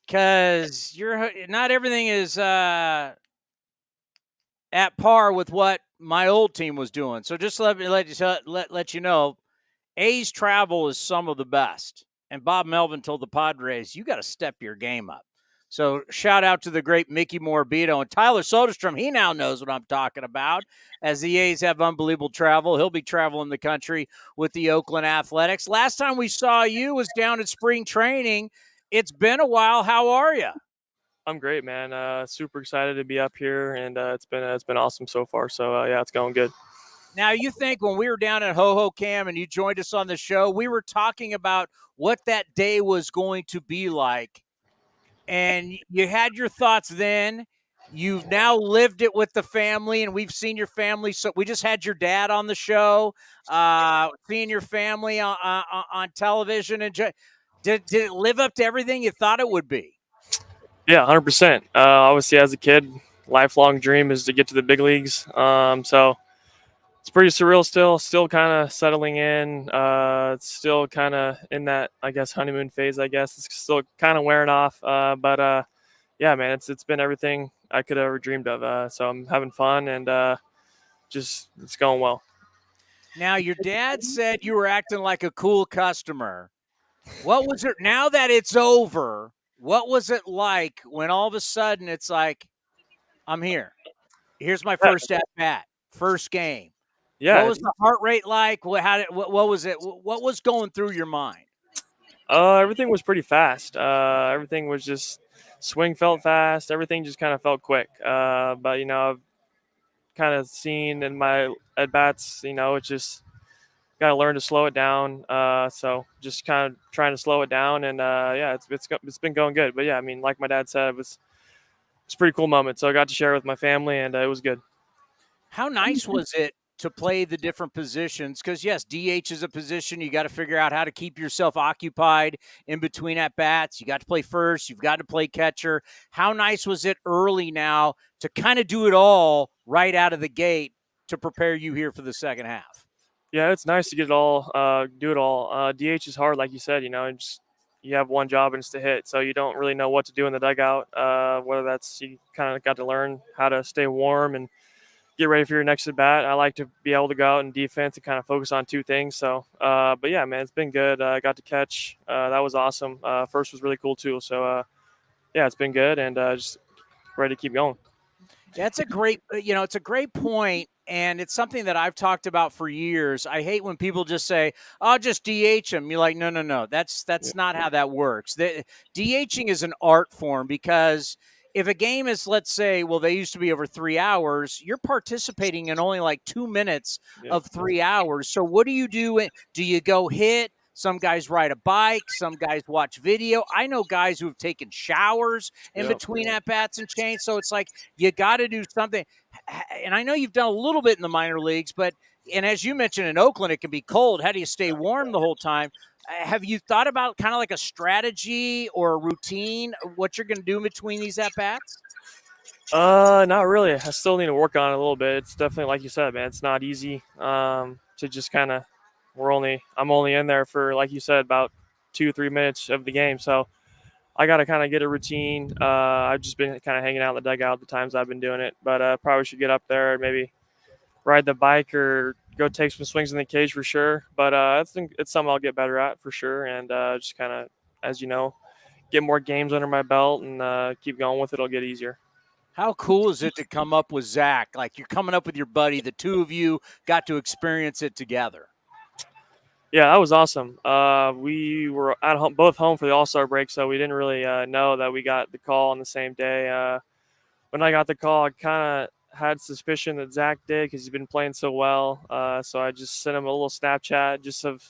because not everything is at par with what my old team was doing. So just let you know, A's travel is some of the best. And Bob Melvin told the Padres, you got to step your game up. So shout out to the great Mickey Morabito and Tyler Soderstrom. He now knows what I'm talking about. As the A's have unbelievable travel, he'll be traveling the country with the Oakland Athletics. Last time we saw you was down at spring training. It's been a while. How are you? I'm great, man. Super excited to be up here, and it's been awesome so far. So yeah, it's going good. Now, you think when we were down at Ho-Ho-Cam and you joined us on the show, we were talking about what that day was going to be like. And you had your thoughts then. You've now lived it with the family, and we've seen your family. So we just had your dad on the show, seeing your family on television. And did it live up to everything you thought it would be? Yeah, 100%. Obviously, as a kid, lifelong dream is to get to the big leagues. So it's pretty surreal still kind of settling in. It's still kind of in that, I guess, honeymoon phase, I guess. It's still kind of wearing off. But yeah, man, it's been everything I could have ever dreamed of. So I'm having fun, and it's going well. Now, your dad said you were acting like a cool customer. What was it, now that it's over, what was it like when all of a sudden it's like, I'm here. Here's my first at-bat, first game. Yeah. What was the heart rate like? What was it? What was going through your mind? Everything was pretty fast. Everything was just swing felt fast. Everything just kind of felt quick. But I've kind of seen in my at bats, it's just got to learn to slow it down. So just kind of trying to slow it down, and yeah, it's been going good. But yeah, I mean, like my dad said, it's a pretty cool moment. So I got to share it with my family, and it was good. How nice was it to play the different positions? Because, yes, DH is a position. You got to figure out how to keep yourself occupied in between at-bats. You got to play first. You've got to play catcher. How nice was it early now to kind of do it all right out of the gate to prepare you here for the second half? Yeah, it's nice to get it all, do it all. DH is hard, like you said, you have one job and it's to hit. So you don't really know what to do in the dugout, whether that's you kind of got to learn how to stay warm and get ready for your next at bat. I like to be able to go out in defense and kind of focus on two things. So, but yeah, man, it's been good. I got to catch. That was awesome. First was really cool too. So, yeah, it's been good, and just ready to keep going. That's a great, it's a great point, and it's something that I've talked about for years. I hate when people just say, "I'll just DH him." You're like, no. That's not how that works. DHing is an art form because if a game is, let's say, well, they used to be over 3 hours, you're participating in only like 2 minutes of 3 hours. So what do you do? Do you go hit? Some guys ride a bike. Some guys watch video. I know guys who have taken showers in between at-bats and chains. So it's like you got to do something. And I know you've done a little bit in the minor leagues, and as you mentioned, in Oakland, it can be cold. How do you stay warm the whole time? Have you thought about kind of like a strategy or a routine, what you're going to do between these at-bats? Not really. I still need to work on it a little bit. It's definitely, like you said, man, it's not easy to just kind of I'm only in there for, like you said, about 2-3 minutes of the game. So I got to kind of get a routine. I've just been kind of hanging out in the dugout the times I've been doing it, but probably should get up there and maybe ride the bike or go take some swings in the cage for sure. But I think it's something I'll get better at for sure. And just kind of, as you know, get more games under my belt and keep going with it. It'll get easier. How cool is it to come up with Zach? Like, you're coming up with your buddy. The two of you got to experience it together. Yeah, that was awesome. We were at home, both home for the All-Star break, so we didn't really know that we got the call on the same day. When I got the call, I kind of had suspicion that Zach did because he's been playing so well. So I just sent him a little Snapchat just of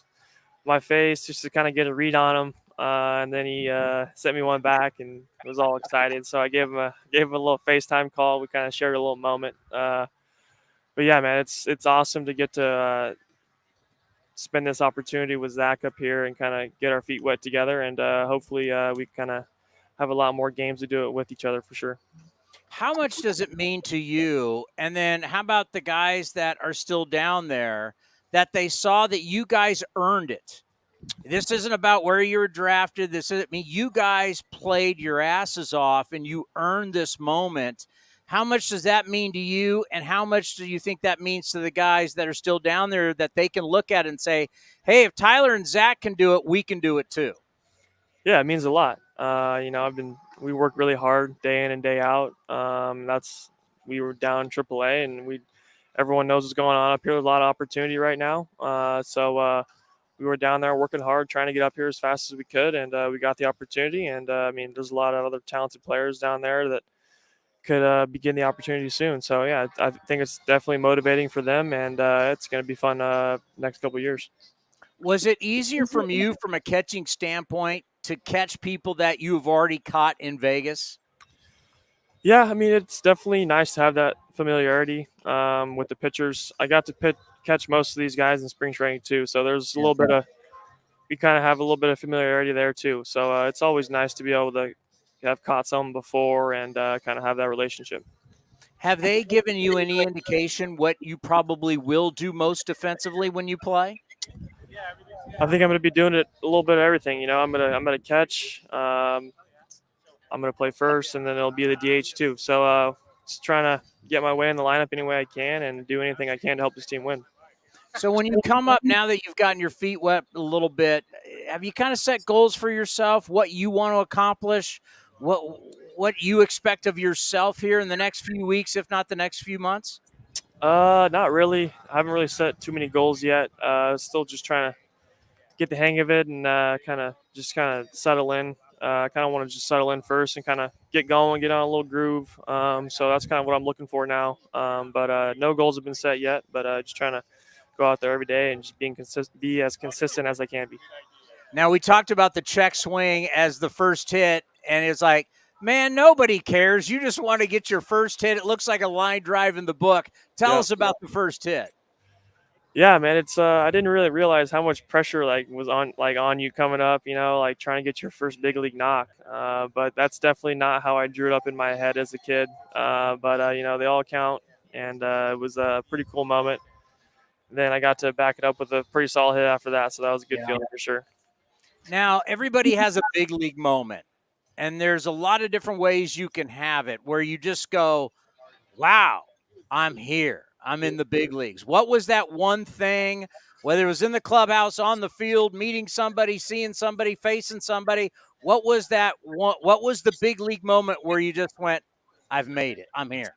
my face just to kind of get a read on him. And then he sent me one back and was all excited. So I gave him a little FaceTime call. We kind of shared a little moment. But yeah, man, it's awesome to get to spend this opportunity with Zach up here and kind of get our feet wet together. And hopefully we kind of have a lot more games to do it with each other for sure. How much does it mean to you? And then how about the guys that are still down there that they saw that you guys earned it? This isn't about where you were drafted. You guys played your asses off and you earned this moment. How much does that mean to you? And how much do you think that means to the guys that are still down there that they can look at and say, hey, if Tyler and Zach can do it, we can do it too? Yeah, it means a lot. We work really hard day in and day out. We were down AAA and everyone knows what's going on up here. There's a lot of opportunity right now. So we were down there working hard, trying to get up here as fast as we could. And we got the opportunity. And there's a lot of other talented players down there that could begin the opportunity soon. So yeah, I think it's definitely motivating for them, and it's going to be fun next couple of years. Was it easier from you from a catching standpoint to catch people that you've already caught in Vegas? Yeah, it's definitely nice to have that familiarity with the pitchers. I got to catch most of these guys in spring training too, so there's a little bit of we kind of have a little bit of familiarity there too. So it's always nice to be able to have caught some before and kind of have that relationship. Have they given you any indication what you probably will do most defensively when you play? I think I'm going to be doing it a little bit of everything. I'm going to catch. I'm going to play first, and then it'll be the DH too. So just trying to get my way in the lineup any way I can and do anything I can to help this team win. So when you come up, now that you've gotten your feet wet a little bit, have you kind of set goals for yourself, what you want to accomplish, what you expect of yourself here in the next few weeks, if not the next few months? Not really. I haven't really set too many goals yet. Still just trying to get the hang of it and kind of settle in. I kind of want to just settle in first and kind of get going, get on a little groove. So that's kind of what I'm looking for now. But no goals have been set yet, but just trying to go out there every day and just be as consistent as I can be. Now, we talked about the check swing as the first hit, and it's like, man, nobody cares. You just want to get your first hit. It looks like a line drive in the book. Tell us about the first hit. Yeah, man, it's I didn't really realize how much pressure was on you coming up, trying to get your first big league knock. But that's definitely not how I drew it up in my head as a kid. But they all count, and it was a pretty cool moment. Then I got to back it up with a pretty solid hit after that, so that was a good feeling for sure. Now, everybody has a big league moment, and there's a lot of different ways you can have it where you just go, wow, I'm here. I'm in the big leagues. What was that one thing, whether it was in the clubhouse, on the field, meeting somebody, seeing somebody, facing somebody, what was that one, what was the big league moment where you just went, I've made it. I'm here?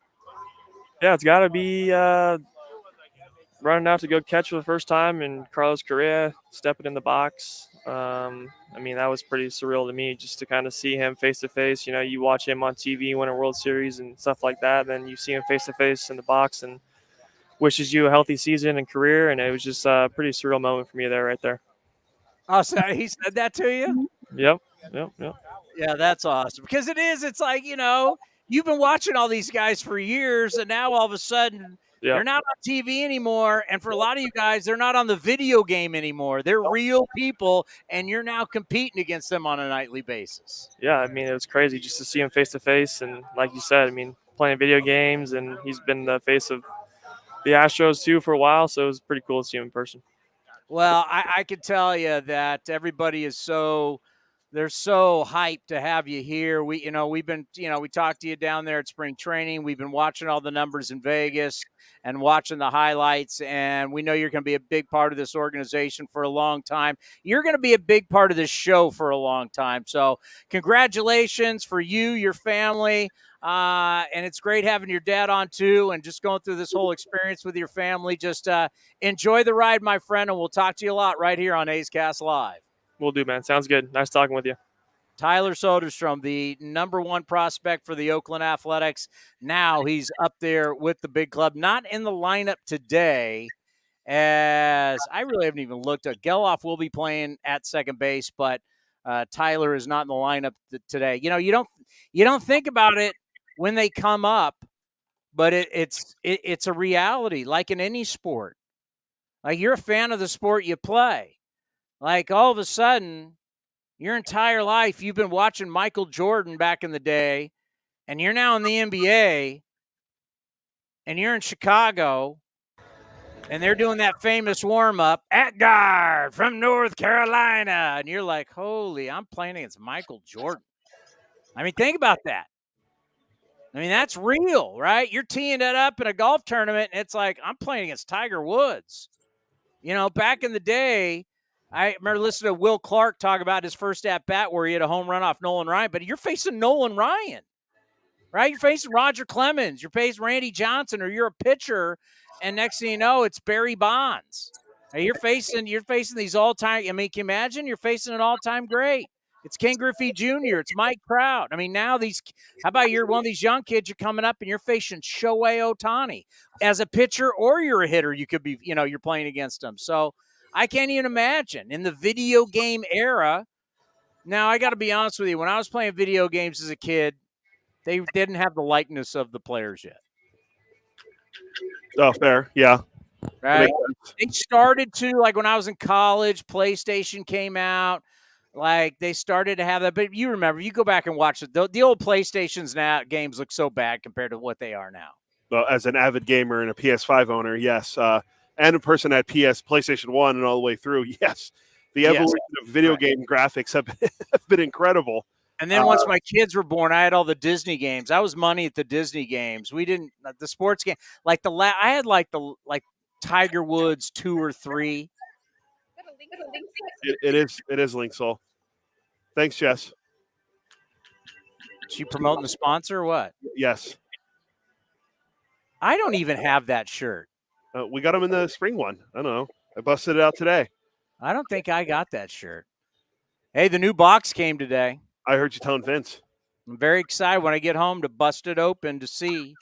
Yeah, it's got to be running out to go catch for the first time and Carlos Correa stepping in the box. I mean, that was pretty surreal to me just to kind of see him face to face. You know, you watch him on TV win a World Series and stuff like that. Then you see him face to face in the box and wishes you a healthy season and career. And it was just a pretty surreal moment for me there, right there. Oh, so he said that to you? Yep. Yeah, that's awesome. Because it is. It's like, you've been watching all these guys for years, and now all of a sudden they're not on TV anymore. And for a lot of you guys, they're not on the video game anymore. They're real people, and you're now competing against them on a nightly basis. Yeah, I mean, it was crazy just to see him face to face. And like you said, I mean, playing video games, and he's been the face of the Astros too for a while. So it was pretty cool to see him in person. Well, I can tell you that everybody is they're so hyped to have you here. We've been, we talked to you down there at spring training. We've been watching all the numbers in Vegas and watching the highlights, and we know you're going to be a big part of this organization for a long time. You're going to be a big part of this show for a long time. So congratulations for you, your family. And it's great having your dad on too, and just going through this whole experience with your family. Just enjoy the ride, my friend, and we'll talk to you a lot right here on A's Cast Live. Will do, man. Sounds good. Nice talking with you. Tyler Soderstrom, the #1 prospect for the Oakland Athletics. Now he's up there with the big club. Not in the lineup today, as I really haven't even looked at. Geloff will be playing at second base, but Tyler is not in the lineup today. You don't think about it when they come up, but it's a reality, like in any sport. Like, you're a fan of the sport you play. Like, all of a sudden, your entire life, you've been watching Michael Jordan back in the day, and you're now in the NBA, and you're in Chicago, and they're doing that famous warm-up, at guard from North Carolina, and you're like, holy, I'm playing against Michael Jordan. I mean, think about that. I mean, that's real, right? You're teeing it up in a golf tournament, and it's like, I'm playing against Tiger Woods. Back in the day, I remember listening to Will Clark talk about his first at-bat where he had a home run off Nolan Ryan, but you're facing Nolan Ryan, right? You're facing Roger Clemens. You're facing Randy Johnson, or you're a pitcher, and next thing you know, it's Barry Bonds. You're facing these all-time – I mean, can you imagine? You're facing an all-time great. It's Ken Griffey Jr. It's Mike Trout. I mean, now how about you're one of these young kids, you're coming up and you're facing Shohei Ohtani as a pitcher, or you're a hitter. You could be, you're playing against them. So I can't even imagine in the video game era. Now, I got to be honest with you. When I was playing video games as a kid, they didn't have the likeness of the players yet. Oh, fair. Yeah. Right. They started to, like, when I was in college, PlayStation came out. Like, they started to have that, but you remember, you go back and watch it. The old PlayStations now games look so bad compared to what they are now. Well, as an avid gamer and a PS5 owner, yes, and a person at PlayStation 1 and all the way through, yes, the evolution of video game graphics have been incredible. And then once my kids were born, I had all the Disney games. I was money at the Disney games. We didn't the sports game like I had like Tiger Woods 2 or 3. It is Link Soul. Thanks, Jess. Is she promoting the sponsor or what? Yes. I don't even have that shirt. We got them in the spring one. I don't know. I busted it out today. I don't think I got that shirt. Hey, the new box came today. I heard you telling Vince. I'm very excited when I get home to bust it open to see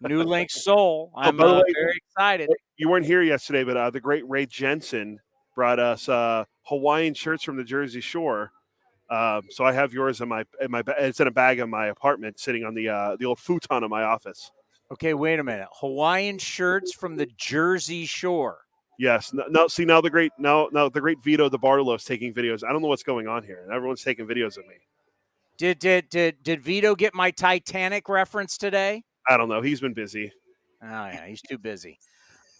new Link Soul. I'm by the way, very excited. You weren't here yesterday, but the great Ray Jensen brought us Hawaiian shirts from the Jersey Shore. So I have yours in my it's in a bag in my apartment, sitting on the old futon in my office. Okay, wait a minute. Hawaiian shirts from the Jersey Shore. Yes. Now the great Vito DeBartolo is taking videos. I don't know what's going on here, and everyone's taking videos of me. Did Vito get my Titanic reference today? I don't know. He's been busy. Oh yeah, he's too busy.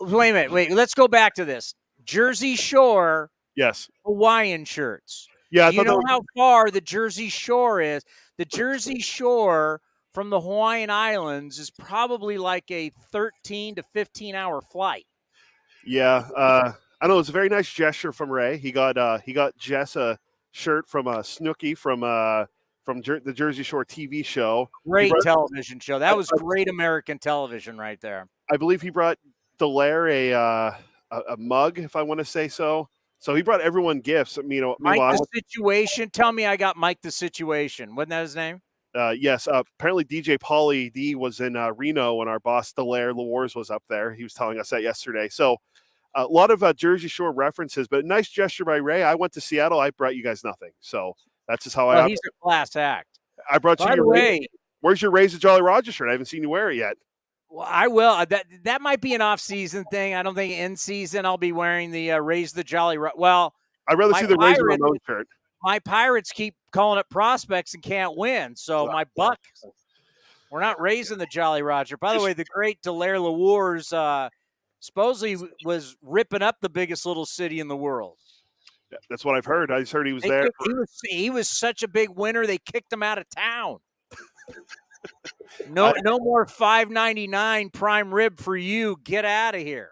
Wait a minute. Wait, let's go back to this. Jersey Shore. Yes. Hawaiian shirts. Yeah. You know how far the Jersey Shore is? The Jersey Shore from the Hawaiian Islands is probably like a 13 to 15-hour flight. Yeah. I know. It's a very nice gesture from Ray. He got Jess a shirt from Snooki from the Jersey Shore TV show. Great television show. That was great American television right there. I believe he brought Delaire a mug, if I want to say so. So he brought everyone gifts. Mike the Situation. Tell me I got Mike the Situation. Wasn't that his name? Yes. Apparently DJ Pauly D was in Reno when our boss Delaire Lawars was up there. He was telling us that yesterday. So a lot of Jersey Shore references, but a nice gesture by Ray. I went to Seattle. I brought you guys nothing. So that's just how he's a class act. I brought By you the way, where's your Raise the Jolly Roger shirt? I haven't seen you wear it yet. Well, I will. That might be an off-season thing. I don't think in season I'll be wearing the Raise the Jolly. Well, I'd rather see the Raise the Ramon shirt. My Pirates keep calling up prospects and can't win. So my Bucks, we're not raising the Jolly Roger. By the way, the great Delaire Lawars supposedly was ripping up the biggest little city in the world. Yeah, that's what I've heard. I just heard he was there. He was such a big winner, they kicked him out of town. No more $5.99 prime rib for you. Get out of here.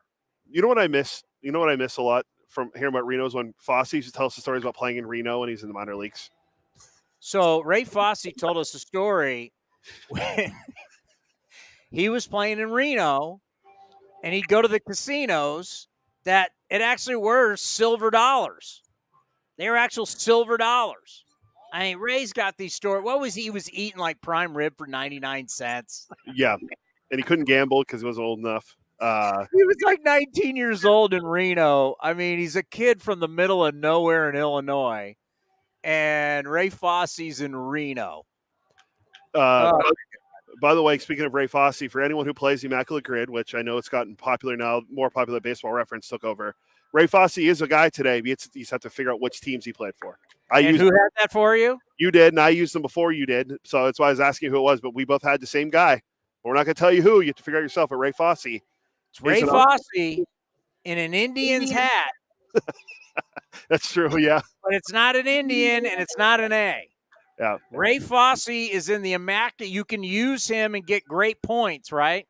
You know what I miss? You know what I miss a lot from hearing about Reno is when Fosse used to tell us the stories about playing in Reno when he's in the minor leagues. So Ray Fosse told us a story when he was playing in Reno, and he'd go to the casinos that it actually were silver dollars. They were actual silver dollars. I mean, Ray's got these stories. What was he was eating like prime rib for 99 cents? Yeah, and he couldn't gamble because he wasn't old enough. He was like 19 years old in Reno. I mean, he's a kid from the middle of nowhere in Illinois, and Ray Fosse's in Reno. By the way, speaking of Ray Fosse, for anyone who plays the Immaculate Grid, which I know it's gotten popular now, more popular Baseball Reference took over. Ray Fosse is a guy today. You just have to figure out which teams he played for. Who had that for you? You did, and I used them before you did. So that's why I was asking who it was. But we both had the same guy. But we're not going to tell you who. You have to figure out yourself. At Ray Fosse. It's Ray Fosse in an Indian's hat. That's true, yeah. But it's not an Indian, and it's not an A. Yeah. Ray Fosse is in the Immaculate. You can use him and get great points, right?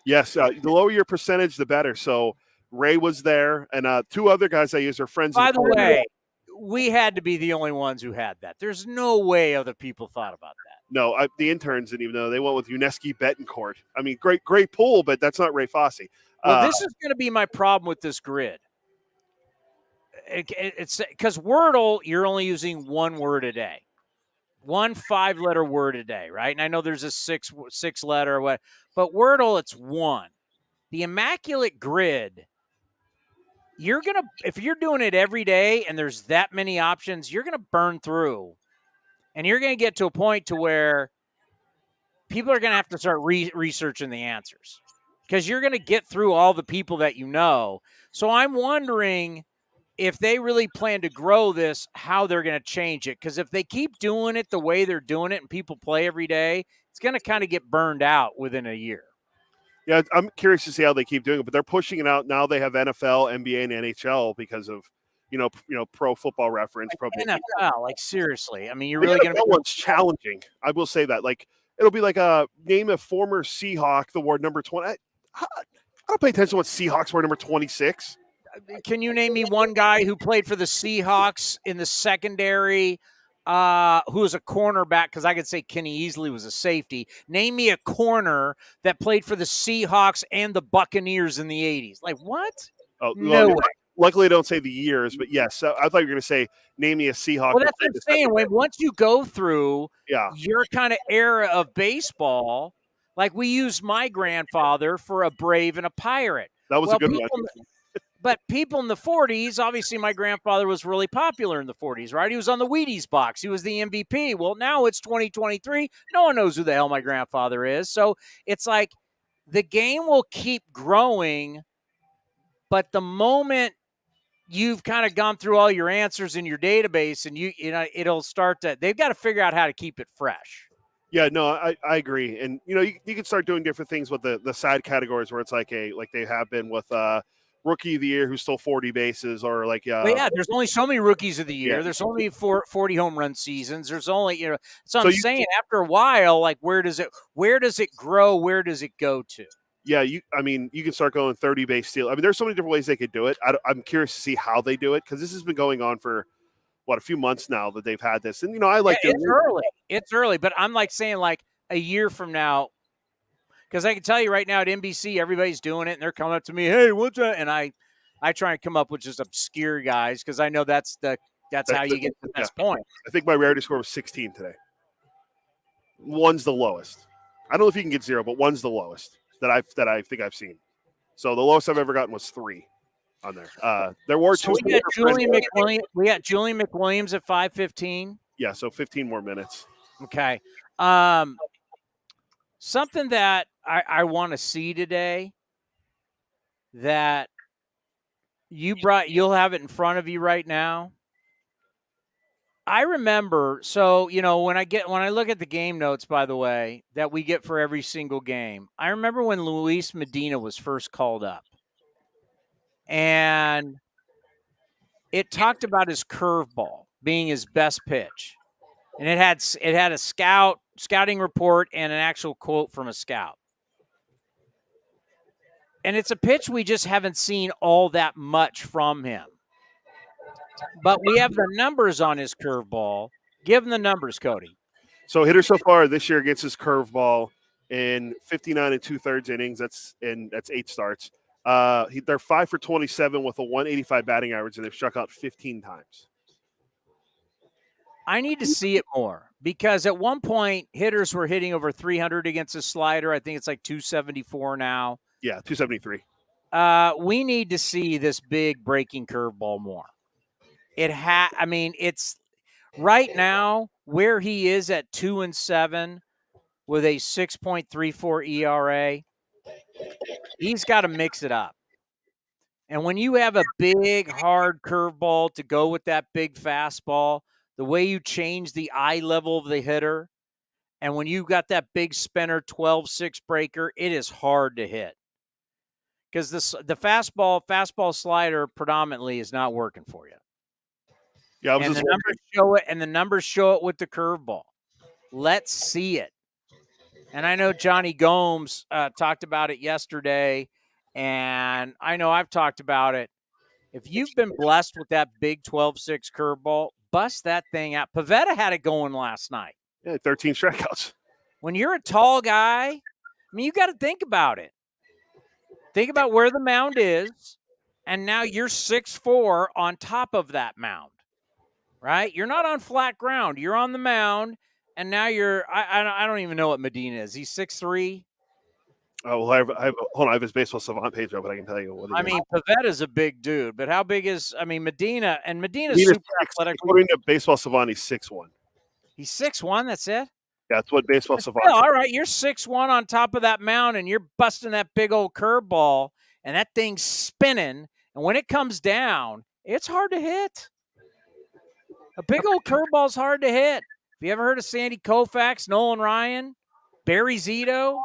Yes. The lower your percentage, the better. So Ray was there, and two other guys I use are friends. By the way, we had to be the only ones who had that. There's no way other people thought about that. No, the interns didn't even know. They went with Uneski Betancourt. I mean, great pool, but that's not Ray Fosse. Well, this is going to be my problem with this grid. It's because Wordle, you're only using one word a day. 1 5-letter word a day, right? And I know there's a six letter or what, but Wordle, it's one. The Immaculate Grid, if you're doing it every day and there's that many options, you're gonna burn through, and you're gonna get to a point to where people are gonna have to start researching the answers because you're gonna get through all the people that you know. So I'm wondering if they really plan to grow this, how they're going to change it. Because if they keep doing it the way they're doing it and people play every day, it's going to kind of get burned out within a year. Yeah, I'm curious to see how they keep doing it, but they're pushing it out now. They have NFL, NBA, and NHL because of Pro Football Reference. Pro NFL, like seriously, I mean, you're really going to. One's challenging. I will say that. Like it'll be like name a former Seahawk, the word number 20. I don't pay attention to what Seahawks were number 26. Can you name me one guy who played for the Seahawks in the secondary who was a cornerback? Because I could say Kenny Easley was a safety. Name me a corner that played for the Seahawks and the Buccaneers in the 80s. Like, what? Oh, no way. Luckily, I don't say the years, but yes. I thought you were going to say, name me a Seahawk. Well, that's what I'm saying. Once you go through your kind of era of baseball, like we used my grandfather for a Brave and a Pirate. That was a good one. But people in the 40s, obviously my grandfather was really popular in the 40s, right? He was on the Wheaties box. He was the MVP. Well, now it's 2023. No one knows who the hell my grandfather is. So it's like the game will keep growing, but the moment you've kind of gone through all your answers in your database and it'll start to – they've got to figure out how to keep it fresh. Yeah, no, I agree. And, you can start doing different things with the side categories where it's like they have been with Rookie of the Year who stole 40 bases or like there's only so many Rookies of the Year. Yeah. There's only 40 home run seasons. There's only so I'm saying after a while, like where does it grow? Where does it go to? Yeah, you can start going 30 base steal. I mean, there's so many different ways they could do it. I'm curious to see how they do it because this has been going on for a few months now that they've had this. And I like it's early, but I'm like saying like a year from now. Because I can tell you right now at NBC, everybody's doing it, and they're coming up to me, hey, what's that? And I try and come up with just obscure guys because I know that's how you get the best point. I think my rarity score was 16 today. One's the lowest. I don't know if you can get 0, but one's the lowest that I think I've seen. So the lowest I've ever gotten was 3 on there. There were so 2. We got Julian McWilliams at 5:15. Yeah, so 15 more minutes. Okay. Something that I want to see today that you'll have it in front of you right now. I remember, so, when I look at the game notes, by the way, that we get for every single game, I remember when Luis Medina was first called up. And it talked about his curveball being his best pitch. And it had a scouting report and an actual quote from a scout. And it's a pitch we just haven't seen all that much from him. But we have the numbers on his curveball. Give him the numbers, Cody. So hitter so far this year against his curveball in 59 2/3 innings. That's 8 starts. They're 5 for 27 with a 185 batting average, and they've struck out 15 times. I need to see it more because at one point hitters were hitting over 300 against a slider. I think it's like 274 now. Yeah, 273. We need to see this big breaking curveball more. It's right now where he is at 2-7 with a 6.34 ERA. He's got to mix it up. And when you have a big, hard curveball to go with that big fastball, the way you change the eye level of the hitter, and when you've got that big spinner 12-6 breaker, it is hard to hit. Because the fastball slider predominantly is not working for you. Yeah, and the numbers show it, and the numbers show it with the curveball. Let's see it. And I know Johnny Gomes talked about it yesterday, and I know I've talked about it. If you've been blessed with that big 12-6 curveball, bust that thing out. Pivetta had it going last night. Yeah, 13 strikeouts. When you're a tall guy, you got to think about it. Think about where the mound is, and now you're 6'4" on top of that mound, right? You're not on flat ground. You're on the mound, and now I don't even know what Medina is. He's 6'3"? Oh, well, I have his baseball savant page up, but I can tell you what he is. Pavetta's a big dude, but how big is Medina? And Medina's super athletic. According to baseball savant, he's 6'1". He's 6'1", that's it? That's what baseball savant. All right, you're 6'1" on top of that mound, and you're busting that big old curveball, and that thing's spinning. And when it comes down, it's hard to hit. A big old curveball's hard to hit. Have you ever heard of Sandy Koufax, Nolan Ryan, Barry Zito?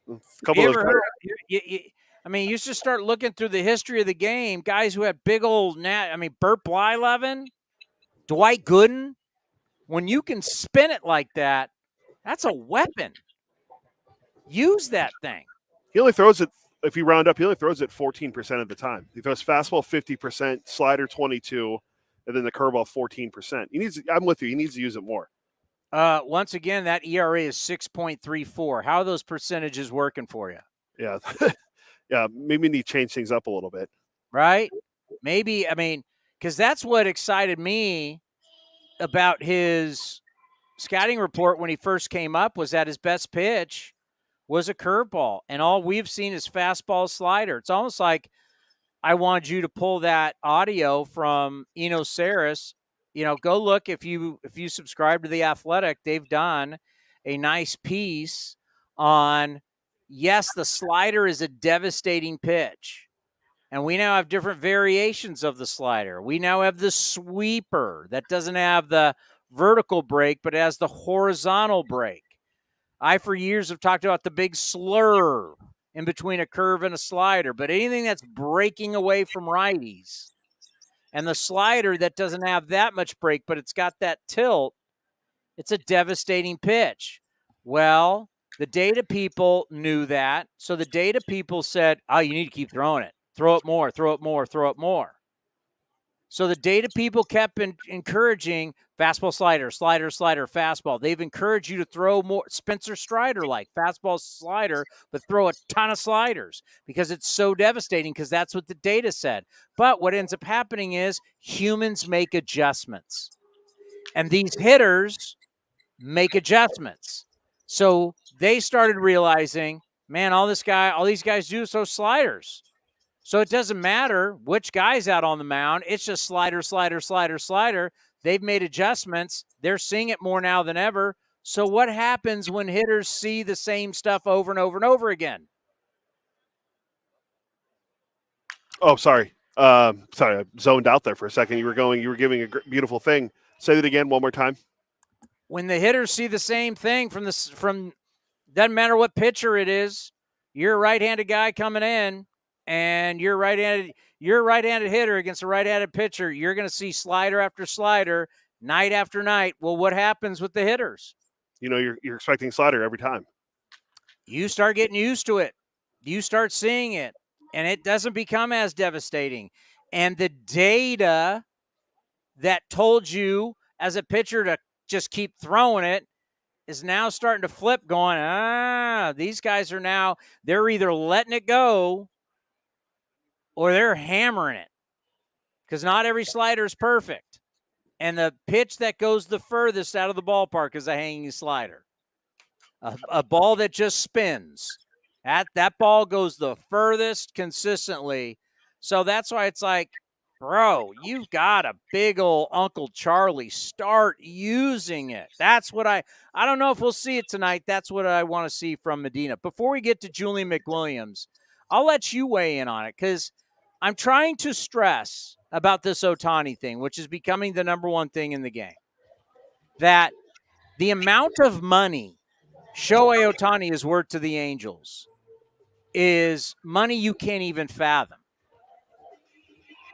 You should start looking through the history of the game. Guys who had big old Burt Blyleven, Dwight Gooden. When you can spin it like that, that's a weapon. Use that thing. He only throws it, if you round up, he only throws it 14% of the time. He throws fastball 50%, slider 22%, and then the curveball 14%. I'm with you. He needs to use it more. Once again, that ERA is 6.34. How are those percentages working for you? Yeah. Yeah, maybe need to change things up a little bit. Right? Maybe, because that's what excited me about his scouting report when he first came up was that his best pitch was a curveball, and all we've seen is fastball slider. It's almost like I wanted you to pull that audio from Eno Saris. Go look if you subscribe to The Athletic. They've done a nice piece on, yes, the slider is a devastating pitch. And we now have different variations of the slider. We now have the sweeper that doesn't have the vertical break, but has the horizontal break. I, for years, have talked about the big slurve in between a curve and a slider, but anything that's breaking away from righties, and the slider that doesn't have that much break, but it's got that tilt, it's a devastating pitch. Well, the data people knew that, so the data people said, you need to keep throwing it. Throw it more, throw it more, throw it more. So the data people kept encouraging fastball, slider, slider, slider, fastball. They've encouraged you to throw more Spencer Strider like fastball, slider, but throw a ton of sliders because it's so devastating because that's what the data said. But what ends up happening is humans make adjustments. And these hitters make adjustments. So they started realizing, man, all these guys do is throw sliders. So it doesn't matter which guy's out on the mound. It's just slider, slider, slider, slider. They've made adjustments. They're seeing it more now than ever. So what happens when hitters see the same stuff over and over and over again? Oh, sorry. Sorry, I zoned out there for a second. You were giving a beautiful thing. Say that again one more time. When the hitters see the same thing from doesn't matter what pitcher it is, you're a right-handed guy coming in, and you're a right-handed hitter against a right-handed pitcher, you're going to see slider after slider, night after night. Well, what happens with the hitters? You're expecting slider every time. You start getting used to it. You start seeing it, and it doesn't become as devastating. And the data that told you as a pitcher to just keep throwing it is now starting to flip, going, these guys they're either letting it go or they're hammering it because not every slider is perfect. And the pitch that goes the furthest out of the ballpark is a hanging slider. A ball that just spins. That ball goes the furthest consistently. So that's why it's like, bro, you've got a big old Uncle Charlie. Start using it. That's what I don't know if we'll see it tonight. That's what I want to see from Medina. Before we get to Julian McWilliams, I'll let you weigh in on it because I'm trying to stress about this Ohtani thing, which is becoming the number one thing in the game. That the amount of money Shohei Ohtani is worth to the Angels is money you can't even fathom.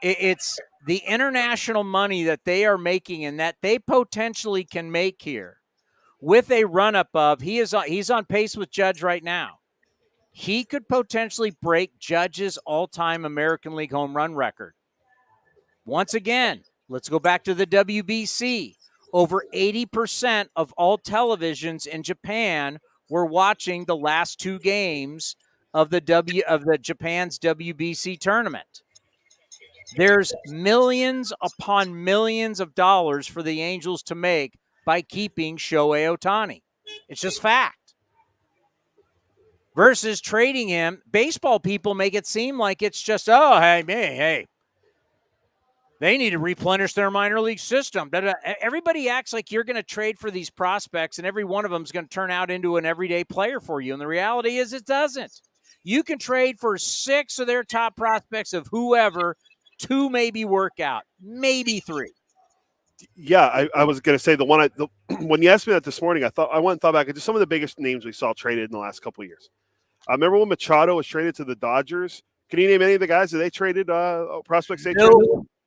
It's the international money that they are making and that they potentially can make here with a run-up of he's on pace with Judge right now. He could potentially break Judge's all-time American League home run record. Once again, let's go back to the WBC. Over 80% of all televisions in Japan were watching the last two games of the Japan's WBC tournament. There's millions upon millions of dollars for the Angels to make by keeping Shohei Ohtani. It's just fact. Versus trading him, baseball people make it seem like it's just, hey. They need to replenish their minor league system. Everybody acts like you're going to trade for these prospects and every one of them is going to turn out into an everyday player for you. And the reality is it doesn't. You can trade for 6 of their top prospects of whoever, 2 maybe work out, maybe 3. Yeah, I was going to say when you asked me that this morning, I went and thought back at just some of the biggest names we saw traded in the last couple of years. I remember when Machado was traded to the Dodgers. Can you name any of the guys that they traded, prospects they traded?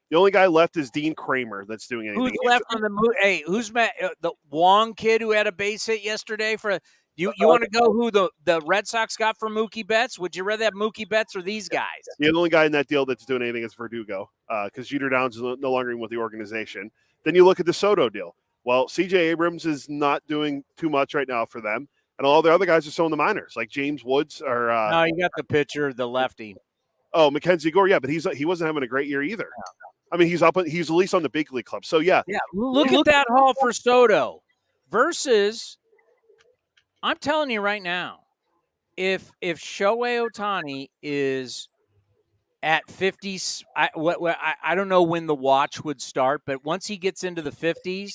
The only guy left is Dean Kramer that's doing anything. Who's left on the moon? Hey, who's the Wong kid who had a base hit yesterday for you? You want to go who the Red Sox got for Mookie Betts? Would you rather have Mookie Betts or these guys? The only guy in that deal that's doing anything is Verdugo because Jeter Downs is no longer with the organization. Then you look at the Soto deal. Well, C.J. Abrams is not doing too much right now for them, and all the other guys are still in the minors, like James Woods or. No, you got the pitcher, the lefty. Oh, Mackenzie Gore, yeah, but he wasn't having a great year either. I mean, he's at least on the big league club. So, yeah. Yeah, look at that haul for Soto versus, I'm telling you right now, if Shohei Ohtani is at 50s, I don't know when the watch would start, but once he gets into the 50s,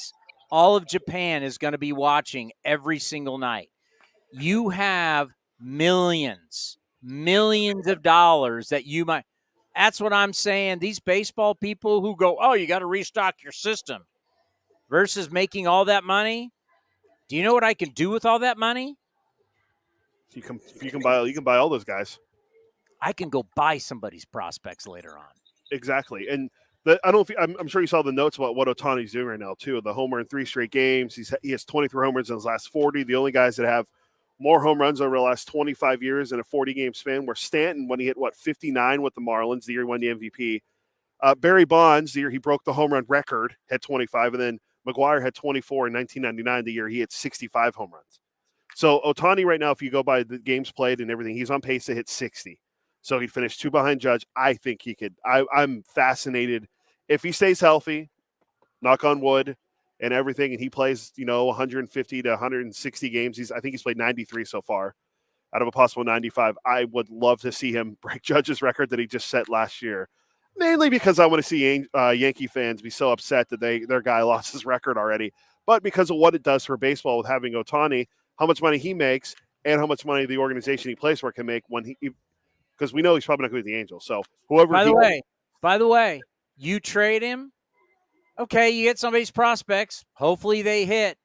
all of Japan is going to be watching every single night. You have millions of dollars that you might. That's what I'm saying. These baseball people who go, you got to restock your system versus making all that money. Do you know what I can do with all that money? You can buy all those guys. I can go buy somebody's prospects later on. Exactly. And I'm sure you saw the notes about what Ohtani's doing right now too. The homer in 3 straight games. He has 23 homers in his last 40. The only guys that have more home runs over the last 25 years in a 40-game span were Stanton when he hit, 59 with the Marlins, the year he won the MVP, Barry Bonds, the year he broke the home run record, had 25, and then McGwire had 24 in 1999, the year he had 65 home runs. So Ohtani right now, if you go by the games played and everything, he's on pace to hit 60. So he'd finish 2 behind Judge. I think he could. I'm fascinated. If he stays healthy, knock on wood, and everything, and he plays, 150 to 160 games. I think he's played 93 so far out of a possible 95. I would love to see him break Judge's record that he just set last year, mainly because I want to see Yankee fans be so upset that their guy lost his record already, but because of what it does for baseball with having Ohtani, how much money he makes, and how much money the organization he plays for can make because we know he's probably not going to be the Angels. So whoever. By the way, you trade him. Okay, you get somebody's prospects. Hopefully they hit.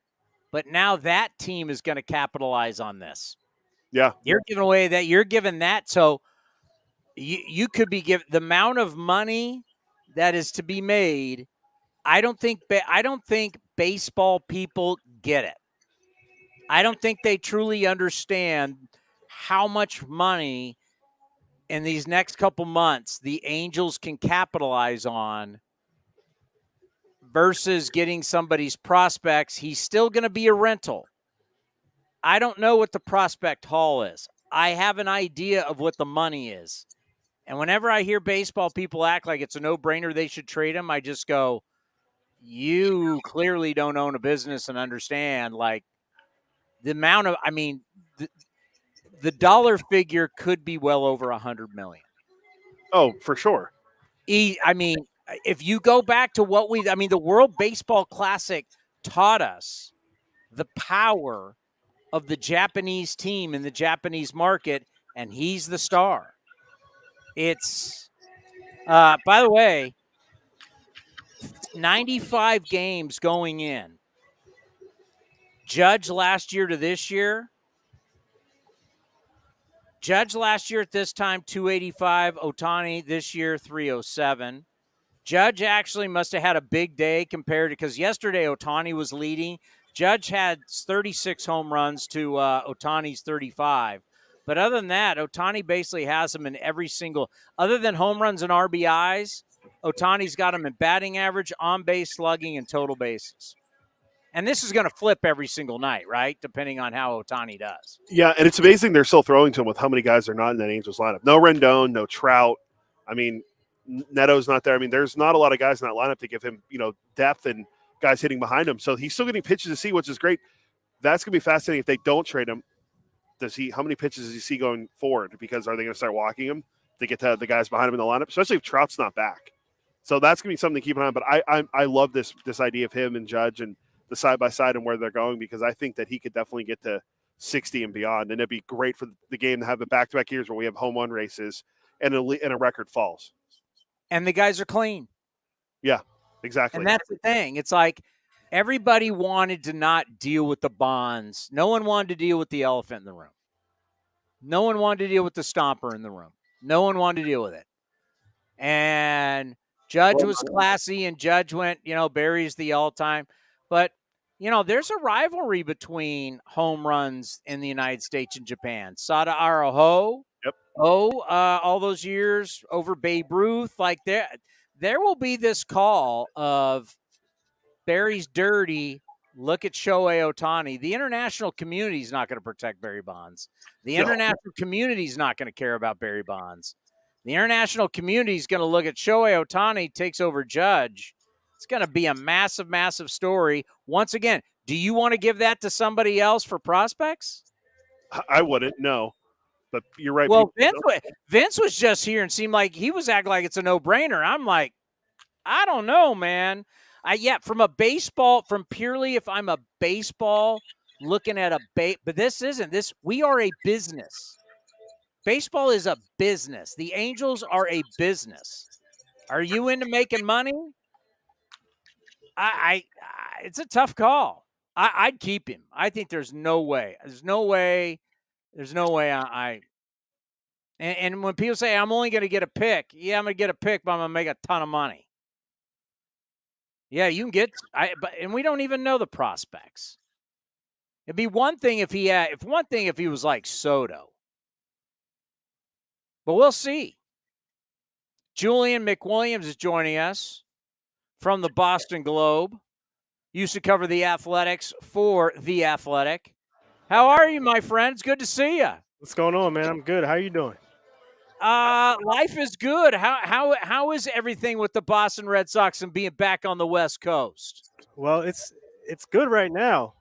But now that team is going to capitalize on this. Yeah. You're giving away that. You're giving that. So you could be given the amount of money that is to be made. I don't think baseball people get it. I don't think they truly understand how much money in these next couple months the Angels can capitalize on versus getting somebody's prospects. He's still going to be a rental. I don't know what the prospect haul is. I have an idea of what the money is. And whenever I hear baseball people act like it's a no-brainer they should trade him, I just go, you clearly don't own a business and understand, like, the amount of, the dollar figure could be well over $100 million. Oh, for sure. If you go back to the World Baseball Classic taught us the power of the Japanese team in the Japanese market, and he's the star. It's, by the way, 95 games going in. Judge last year to this year. Judge last year at this time, 285. Ohtani this year, 307. Judge actually must have had a big day compared to, because yesterday Ohtani was leading. Judge had 36 home runs to Ohtani's 35. But other than that, Ohtani basically has him in every single, other than home runs and RBIs, Ohtani's got him in batting average, on-base slugging, and total bases. And this is going to flip every single night, right? Depending on how Ohtani does. Yeah, and it's amazing they're still throwing to him with how many guys are not in that Angels lineup. No Rendon, no Trout. Neto's not there. There's not a lot of guys in that lineup to give him, depth and guys hitting behind him. So he's still getting pitches to see, which is great. That's going to be fascinating if they don't trade him. How many pitches does he see going forward? Because are they going to start walking him to get to the guys behind him in the lineup, especially if Trout's not back? So that's going to be something to keep an eye on. But I love this idea of him and Judge and the side-by-side and where they're going, because I think that he could definitely get to 60 and beyond. And it'd be great for the game to have the back-to-back years where we have home run races and a record falls. And the guys are clean. Yeah, exactly. And that's the thing. It's like everybody wanted to not deal with the bonds. No one wanted to deal with the elephant in the room. No one wanted to deal with the stomper in the room. No one wanted to deal with it. And Judge was classy, and Judge went, Barry's the all-time. But, there's a rivalry between home runs in the United States and Japan. Sada Araho. Yep. All those years over Babe Ruth. Like, there will be this call of Barry's dirty. Look at Shohei Ohtani. The international community is not going to protect Barry Bonds. The international community is not going to care about Barry Bonds. The international community is going to look at Shohei Ohtani takes over Judge. It's going to be a massive, massive story. Once again, do you want to give that to somebody else for prospects? I wouldn't, no. But you're right. Well, Vince was just here and seemed like he was acting like it's a no-brainer. I'm like, I don't know, man. If I'm a baseball looking at but this isn't this. We are a business. Baseball is a business. The Angels are a business. Are you into making money? It's a tough call. I'd keep him. I think there's no way. And when people say I'm only going to get a pick, yeah, I'm going to get a pick, but I'm going to make a ton of money. Yeah, you can get. And we don't even know the prospects. It'd be one thing if he was like Soto, but we'll see. Julian McWilliams is joining us from the Boston Globe. Used to cover the Athletics for The Athletic. How are you, my friend? It's good to see you. What's going on, man? I'm good. How you doing? Life is good. How is everything with the Boston Red Sox and being back on the West Coast? Well, it's good right now.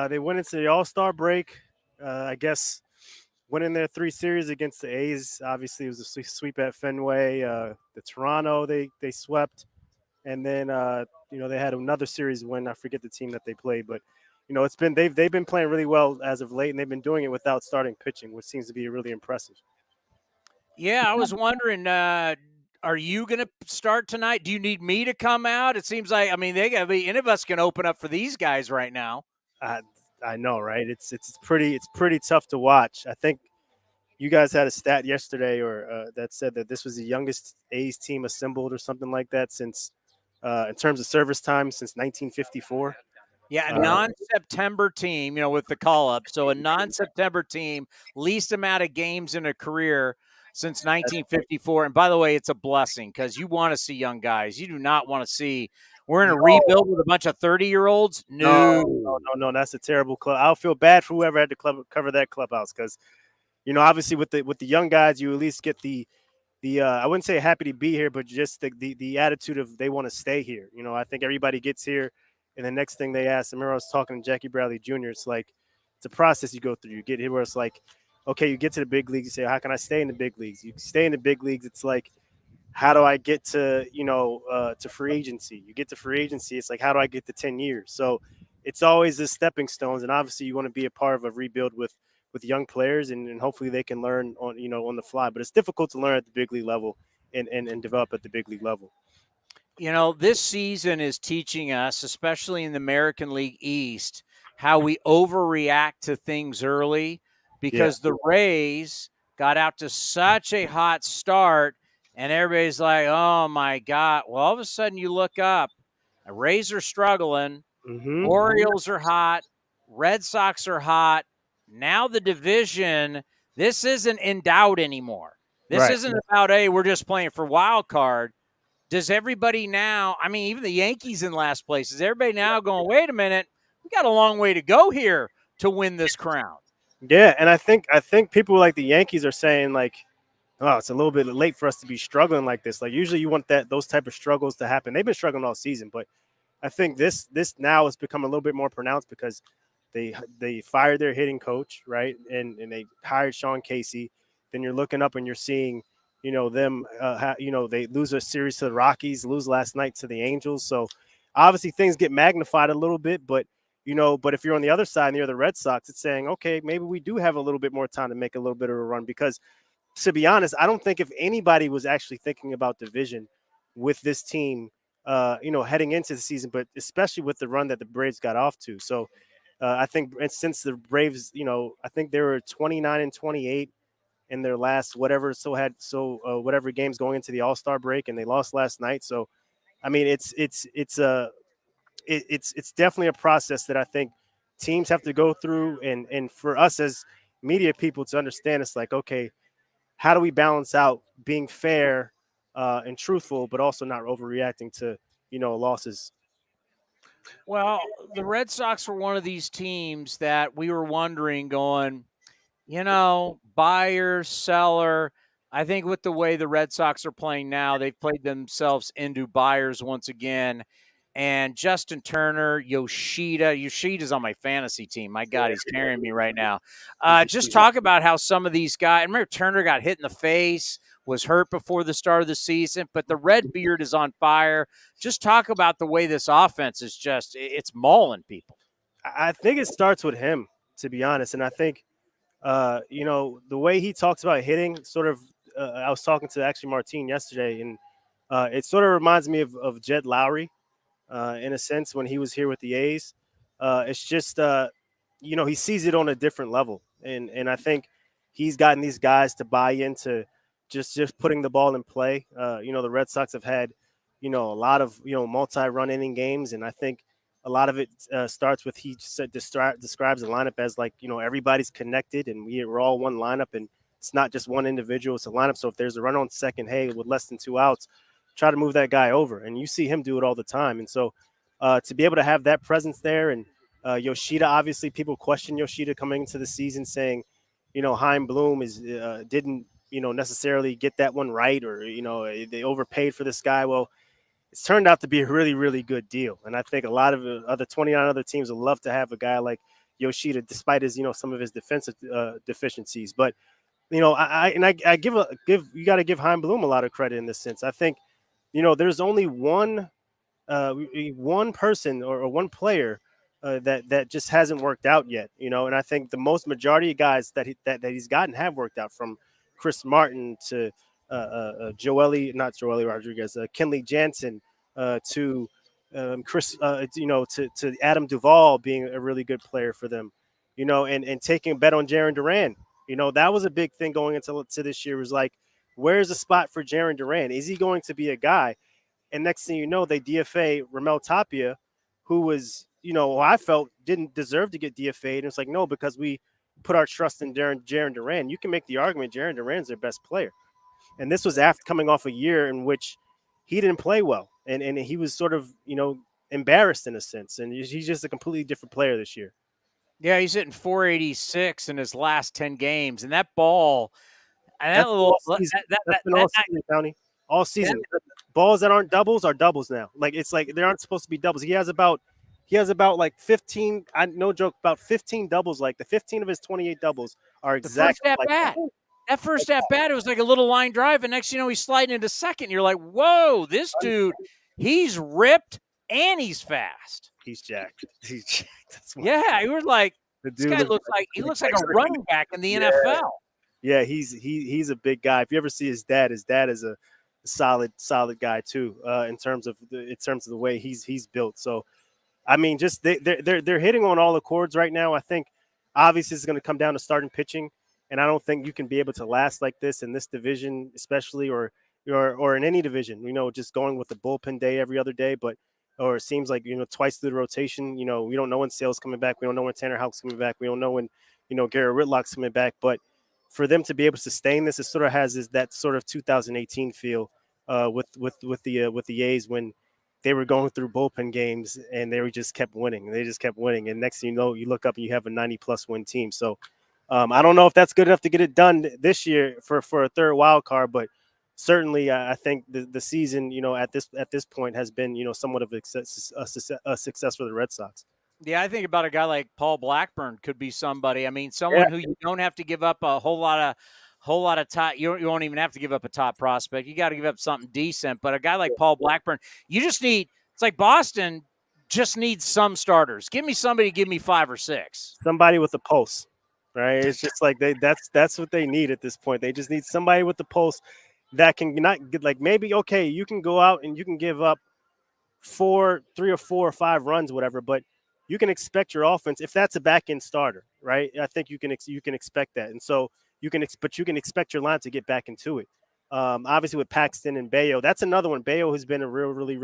They went into the All-Star break. I guess winning their 3 series against the A's. Obviously, it was a sweep at Fenway. The Toronto they swept, and then they had another series win. I forget the team that they played, but it's been they've been playing really well as of late, and they've been doing it without starting pitching, which seems to be really impressive. Yeah, I was wondering, are you going to start tonight? Do you need me to come out? It seems like, they got to be, any of us can open up for these guys right now. I know, right? It's pretty tough to watch. I think you guys had a stat yesterday that said that this was the youngest A's team assembled or something like that since, in terms of service time, since 1954. Yeah, a non-September team, with the call-up. So a non-September team, least amount of games in a career since 1954. And by the way, it's a blessing because you want to see young guys. You do not want to see we're in a rebuild with a bunch of 30-year-olds. No, that's a terrible club. I'll feel bad for whoever had to cover that clubhouse because, obviously with the young guys, you at least get the I wouldn't say happy to be here, but just the attitude of they want to stay here. I think everybody gets here, and the next thing they ask, I remember I was talking to Jackie Bradley Jr., it's like it's a process you go through. You get here where it's like, okay, you get to the big leagues, you say, how can I stay in the big leagues? You stay in the big leagues, it's like, how do I get to, to free agency? You get to free agency, it's like, how do I get to 10 years? So it's always the stepping stones, and obviously you want to be a part of a rebuild with young players, and hopefully they can learn on the fly. But it's difficult to learn at the big league level and develop at the big league level. This season is teaching us, especially in the American League East, how we overreact to things early because the Rays got out to such a hot start and everybody's like, oh, my God. Well, all of a sudden you look up, the Rays are struggling, Orioles are hot, Red Sox are hot. Now the division, this isn't in doubt anymore. This isn't about, hey, we're just playing for wild card. Does everybody now, even the Yankees in last place, is everybody now going, wait a minute, we got a long way to go here to win this crown? Yeah, and I think people like the Yankees are saying, like, oh, it's a little bit late for us to be struggling like this. Like, usually you want those type of struggles to happen. They've been struggling all season, but I think this now has become a little bit more pronounced because they fired their hitting coach, right? And they hired Sean Casey. Then you're looking up and you're seeing, them, they lose a series to the Rockies, lose last night to the Angels. So obviously things get magnified a little bit, but if you're on the other side and you're the Red Sox, it's saying, okay, maybe we do have a little bit more time to make a little bit of a run because, to be honest, I don't think if anybody was actually thinking about division with this team, heading into the season, but especially with the run that the Braves got off to. So I think since the Braves, I think they were 29-28 in their last whatever games going into the All-Star break, and they lost last night. So, it's definitely a process that I think teams have to go through, and for us as media people to understand, it's like, okay, how do we balance out being fair and truthful, but also not overreacting to losses? Well, the Red Sox were one of these teams that we were wondering, going, buyer, seller. I think with the way the Red Sox are playing now, they've played themselves into buyers once again. And Justin Turner, Yoshida's on my fantasy team. My God, he's carrying me right now. Just talk about how some of these guys, I remember Turner got hit in the face, was hurt before the start of the season, but the red beard is on fire. Just talk about the way this offense is it's mauling people. I think it starts with him, to be honest. And I think, the way he talks about hitting sort of, I was talking to actually Martine yesterday, and it sort of reminds me of Jed Lowry in a sense when he was here with the A's. It's just, he sees it on a different level. And I think he's gotten these guys to buy into just putting the ball in play. The Red Sox have had, a lot of, multi-run inning games. And I think a lot of it starts with he describes the lineup as like, everybody's connected and we're all one lineup. And It's not just one individual; it's a lineup. So if there's a run on second, hey, with less than 2 outs, try to move that guy over, and you see him do it all the time. And so to be able to have that presence there, and Yoshida, obviously, people question Yoshida coming into the season, saying, Chaim Bloom didn't necessarily get that one right, or they overpaid for this guy. Well, it's turned out to be a really, really good deal. And I think a lot of other 29 other teams would love to have a guy like Yoshida, despite his, some of his defensive deficiencies. But, I give you got to give Chaim Bloom a lot of credit in this sense. I think, there's only one person or one player that just hasn't worked out yet, and I think the most majority of guys that he's gotten have worked out, from Chris Martin to Joely Rodriguez, Kenley Jansen, to Chris, to Adam Duvall being a really good player for them, and taking a bet on Jarren Duran. That was a big thing going into this year, was like, where's the spot for Jarren Duran? Is he going to be a guy? And next thing you know, they DFA Ramel Tapia, who was, I felt didn't deserve to get DFA'd. And it's like, no, because we put our trust in Jarren Duran. You can make the argument Jarren Duran's their best player. And this was after coming off a year in which he didn't play well. And he was sort of, embarrassed in a sense. And he's just a completely different player this year. Yeah, he's hitting 486 in his last 10 games. And that ball, and that's all season, County. All season. Yeah. Balls that aren't doubles are doubles now. Like, it's like they aren't supposed to be doubles. He has about like 15, no joke, about 15 doubles. Like, the 15 of his 28 doubles are exactly like that. That first at bat, it was like a little line drive, and next he's sliding into second. You're like, whoa, this dude, he's ripped and he's fast. He's jacked. He's jacked. Yeah, you were like, this guy looks like a running back in the NFL. Yeah, he's a big guy. If you ever see his dad is a solid guy too, in terms of the way he's built. So, I mean, just they're hitting on all the chords right now. I think obviously it's going to come down to starting pitching, and I don't think you can be able to last like this in this division, especially or in any division. Just going with the bullpen day every other day, or it seems like twice through the rotation. We don't know when Sale's coming back. We don't know when Tanner Houck's coming back. We don't know when Garrett Whitlock's coming back. But for them to be able to sustain this, it sort of has that sort of 2018 feel with the A's, when they were going through bullpen games and they just kept winning. They just kept winning, and next thing you know, you look up and you have a 90+ win team. So I don't know if that's good enough to get it done this year for a third wild card, but certainly I think the season at this point has been somewhat of a success for the Red Sox. Yeah, I think about a guy like Paul Blackburn could be somebody. I mean, someone who you don't have to give up a whole lot of top. You won't even have to give up a top prospect. You got to give up something decent. But a guy like Paul Blackburn, you just need. It's like Boston just needs some starters. Give me somebody. Give me 5 or 6. Somebody with a pulse, right? It's just like that's what they need at this point. They just need somebody with the pulse that can not like, maybe okay, you can go out and you can give up 3 or 4 or 5 runs, whatever, but you can expect your offense, if that's a back end starter, right? I think you can expect that, and so you can expect your line to get back into it. Obviously with Paxton and Bayo, that's another one. Bayo has been a really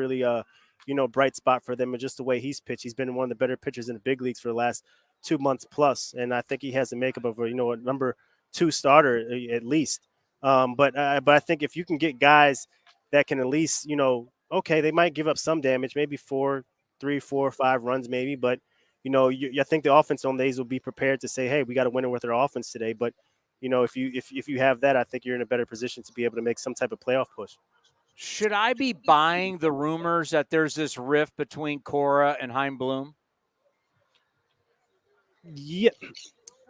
bright spot for them, and just the way he's pitched, he's been one of the better pitchers in the big leagues for the last 2 months plus, and I think he has the makeup of a number 2 starter at least. But I think if you can get guys that can at least okay, they might give up some damage, maybe 3, 4, 5 runs maybe, but I think the offense on days will be prepared to say, hey, we got to win it with our offense today. But if you have that, I think you're in a better position to be able to make some type of playoff push. Should I be buying the rumors that there's this rift between Cora and Chaim Bloom? Yeah,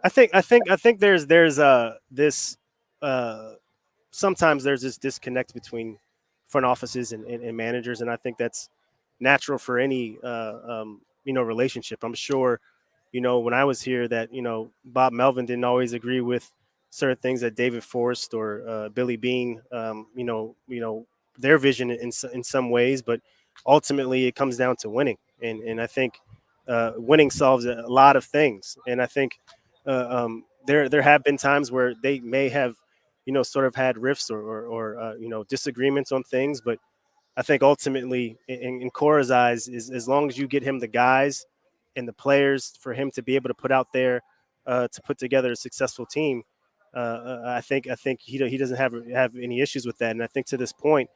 I think there's this sometimes there's this disconnect between front offices and managers, and I think that's natural for any relationship. I'm sure when I was here that Bob Melvin didn't always agree with certain things that David Forrest or Billy Beane their vision in some ways, but ultimately it comes down to winning, and I think winning solves a lot of things. And I think there have been times where they may have sort of had rifts or disagreements on things, but I think ultimately in Cora's eyes is as long as you get him the guys and the players for him to be able to put out there to put together a successful team, I think he doesn't have any issues with that. And I think to this point,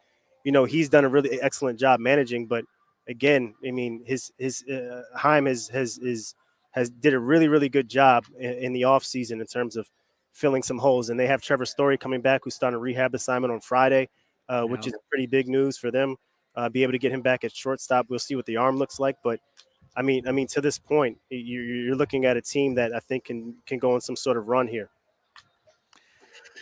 he's done a really excellent job managing. But again, I mean, his Heim has did a really, really good job in the offseason in terms of filling some holes. And they have Trevor Story coming back, who's starting a rehab assignment on Friday, which is pretty big news for them. Be able to get him back at shortstop. We'll see what the arm looks like. But I mean, to this point, you're looking at a team that I think can go on some sort of run here.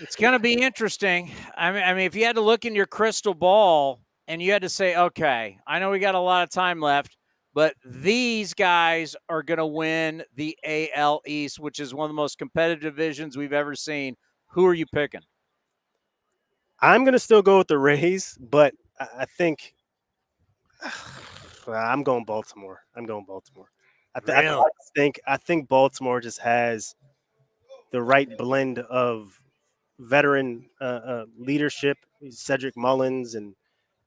It's going to be interesting. I mean, if you had to look in your crystal ball and you had to say, okay, I know we got a lot of time left, but these guys are going to win the AL East, which is one of the most competitive divisions we've ever seen. Who are you picking? I'm going to still go with the Rays, but I think I'm going Baltimore. I think Baltimore just has the right blend of veteran leadership, Cedric Mullins and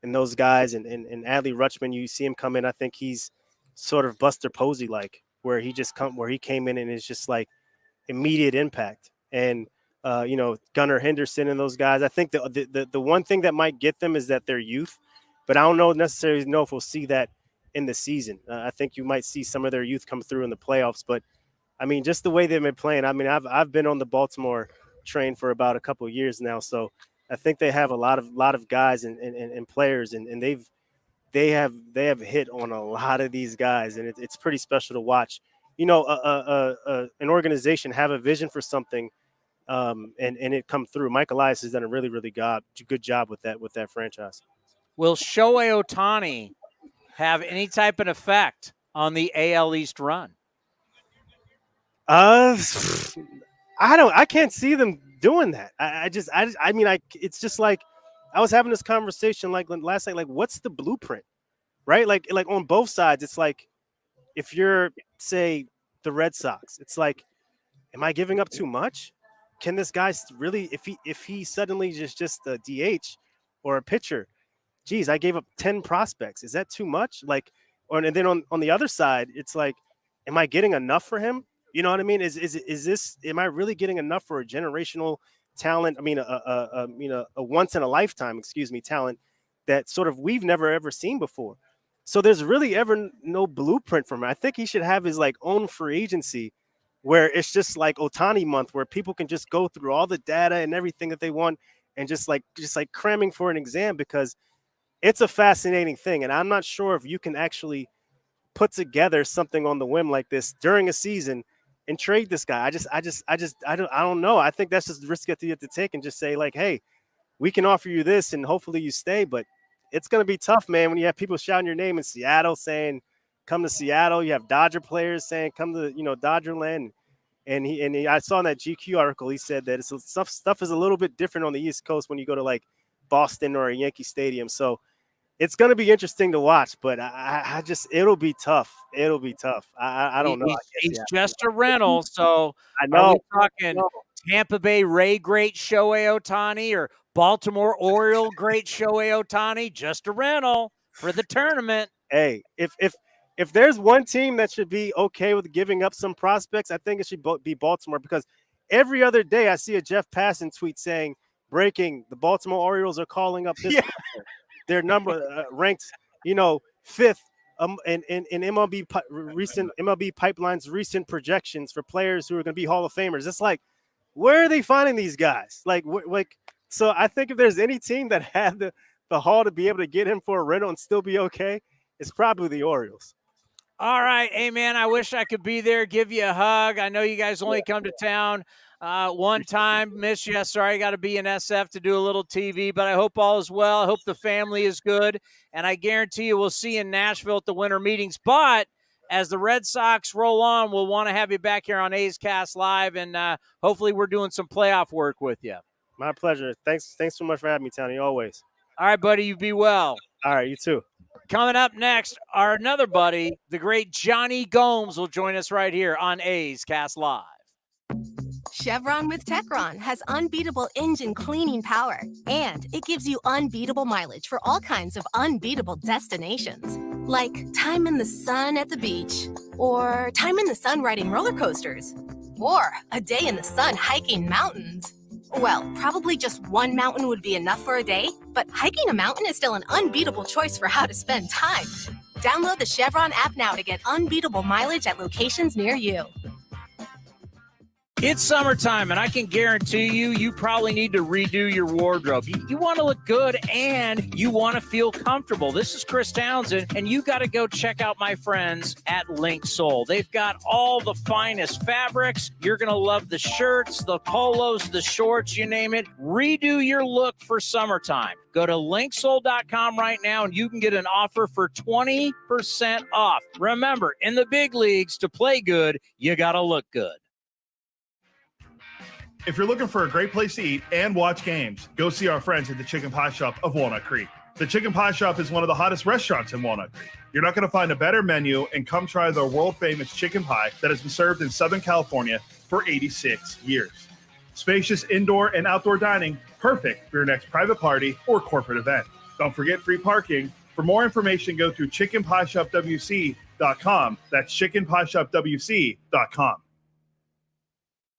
those guys, and Adley Rutschman. You see him come in. I think he's sort of Buster Posey like, where he came in and it's just like immediate impact. And Gunnar Henderson and those guys. I think the one thing that might get them is that their youth, but I don't necessarily know if we'll see that in the season. I think you might see some of their youth come through in the playoffs, but I mean, just the way they've been playing. I mean, I've been on the Baltimore train for about a couple of years now, so I think they have a lot of guys and players, and they have hit on a lot of these guys, and it's pretty special to watch. An organization have a vision for something, and it come through. Mike Elias has done a really, really good job with that franchise. Will Shohei Ohtani have any type of effect on the AL East run? I can't see them doing that. It's just like I was having this conversation like last night. Like, what's the blueprint, right? Like on both sides, it's like if you're, say, the Red Sox, it's like, am I giving up too much? Can this guy really, if he suddenly just a DH or a pitcher, geez, I gave up 10 prospects. Is that too much? Like, and then on the other side, it's like, am I getting enough for him? You know what I mean? Am I really getting enough for a generational talent? I mean, a once in a lifetime, talent that sort of we've never ever seen before. So there's really ever no blueprint for him. I think he should have his like own free agency where it's just like Ohtani month, where people can just go through all the data and everything that they want and just like cramming for an exam, because it's a fascinating thing. And I'm not sure if you can actually put together something on the whim like this during a season and trade this guy. I don't know. I think that's just the risk that you have to take and just say like, hey, we can offer you this and hopefully you stay. But it's going to be tough, man, when you have people shouting your name in Seattle saying, come to Seattle. You have Dodger players saying, come to, Dodgerland. And I saw in that GQ article, he said that stuff is a little bit different on the East Coast when you go to like Boston or a Yankee Stadium. So it's going to be interesting to watch, but it'll be tough. It'll be tough. I don't know. He's just a rental. So I know. Are we talking Tampa Bay Ray great Shohei Ohtani or Baltimore Oriole great Shohei Ohtani? Just a rental for the tournament. Hey, if there's one team that should be okay with giving up some prospects, I think it should be Baltimore, because every other day I see a Jeff Passan tweet saying, breaking, the Baltimore Orioles are calling up this. Yeah. Their number ranked, fifth in MLB recent MLB Pipeline's recent projections for players who are going to be Hall of Famers. It's like, where are they finding these guys? So I think if there's any team that had the haul to be able to get him for a rental and still be okay, it's probably the Orioles. All right. Hey, man, I wish I could be there, give you a hug. I know you guys only come to town one time. Miss you. Sorry, I got to be in SF to do a little TV, but I hope all is well. I hope the family is good. And I guarantee you we'll see you in Nashville at the winter meetings. But as the Red Sox roll on, we'll want to have you back here on A's Cast Live, and hopefully we're doing some playoff work with you. My pleasure. Thanks so much for having me, Tony, always. All right, buddy, you be well. All right, you too. Coming up next, our another buddy, the great Johnny Gomes, will join us right here on A's Cast Live. Chevron with Techron has unbeatable engine cleaning power, and it gives you unbeatable mileage for all kinds of unbeatable destinations, like time in the sun at the beach, or time in the sun riding roller coasters, or a day in the sun hiking mountains. Well, probably just one mountain would be enough for a day, but hiking a mountain is still an unbeatable choice for how to spend time. Download the Chevron app now to get unbeatable mileage at locations near you. It's summertime, and I can guarantee you probably need to redo your wardrobe. You want to look good, and you want to feel comfortable. This is Chris Townsend, and you got to go check out my friends at Link Soul. They've got all the finest fabrics. You're going to love the shirts, the polos, the shorts, you name it. Redo your look for summertime. Go to linksoul.com right now, and you can get an offer for 20% off. Remember, in the big leagues, to play good, you got to look good. If you're looking for a great place to eat and watch games, go see our friends at the Chicken Pie Shop of Walnut Creek. The Chicken Pie Shop is one of the hottest restaurants in Walnut Creek. You're not going to find a better menu, and come try their world-famous chicken pie that has been served in Southern California for 86 years. Spacious indoor and outdoor dining, perfect for your next private party or corporate event. Don't forget free parking. For more information, go to chickenpieshopwc.com. That's chickenpieshopwc.com.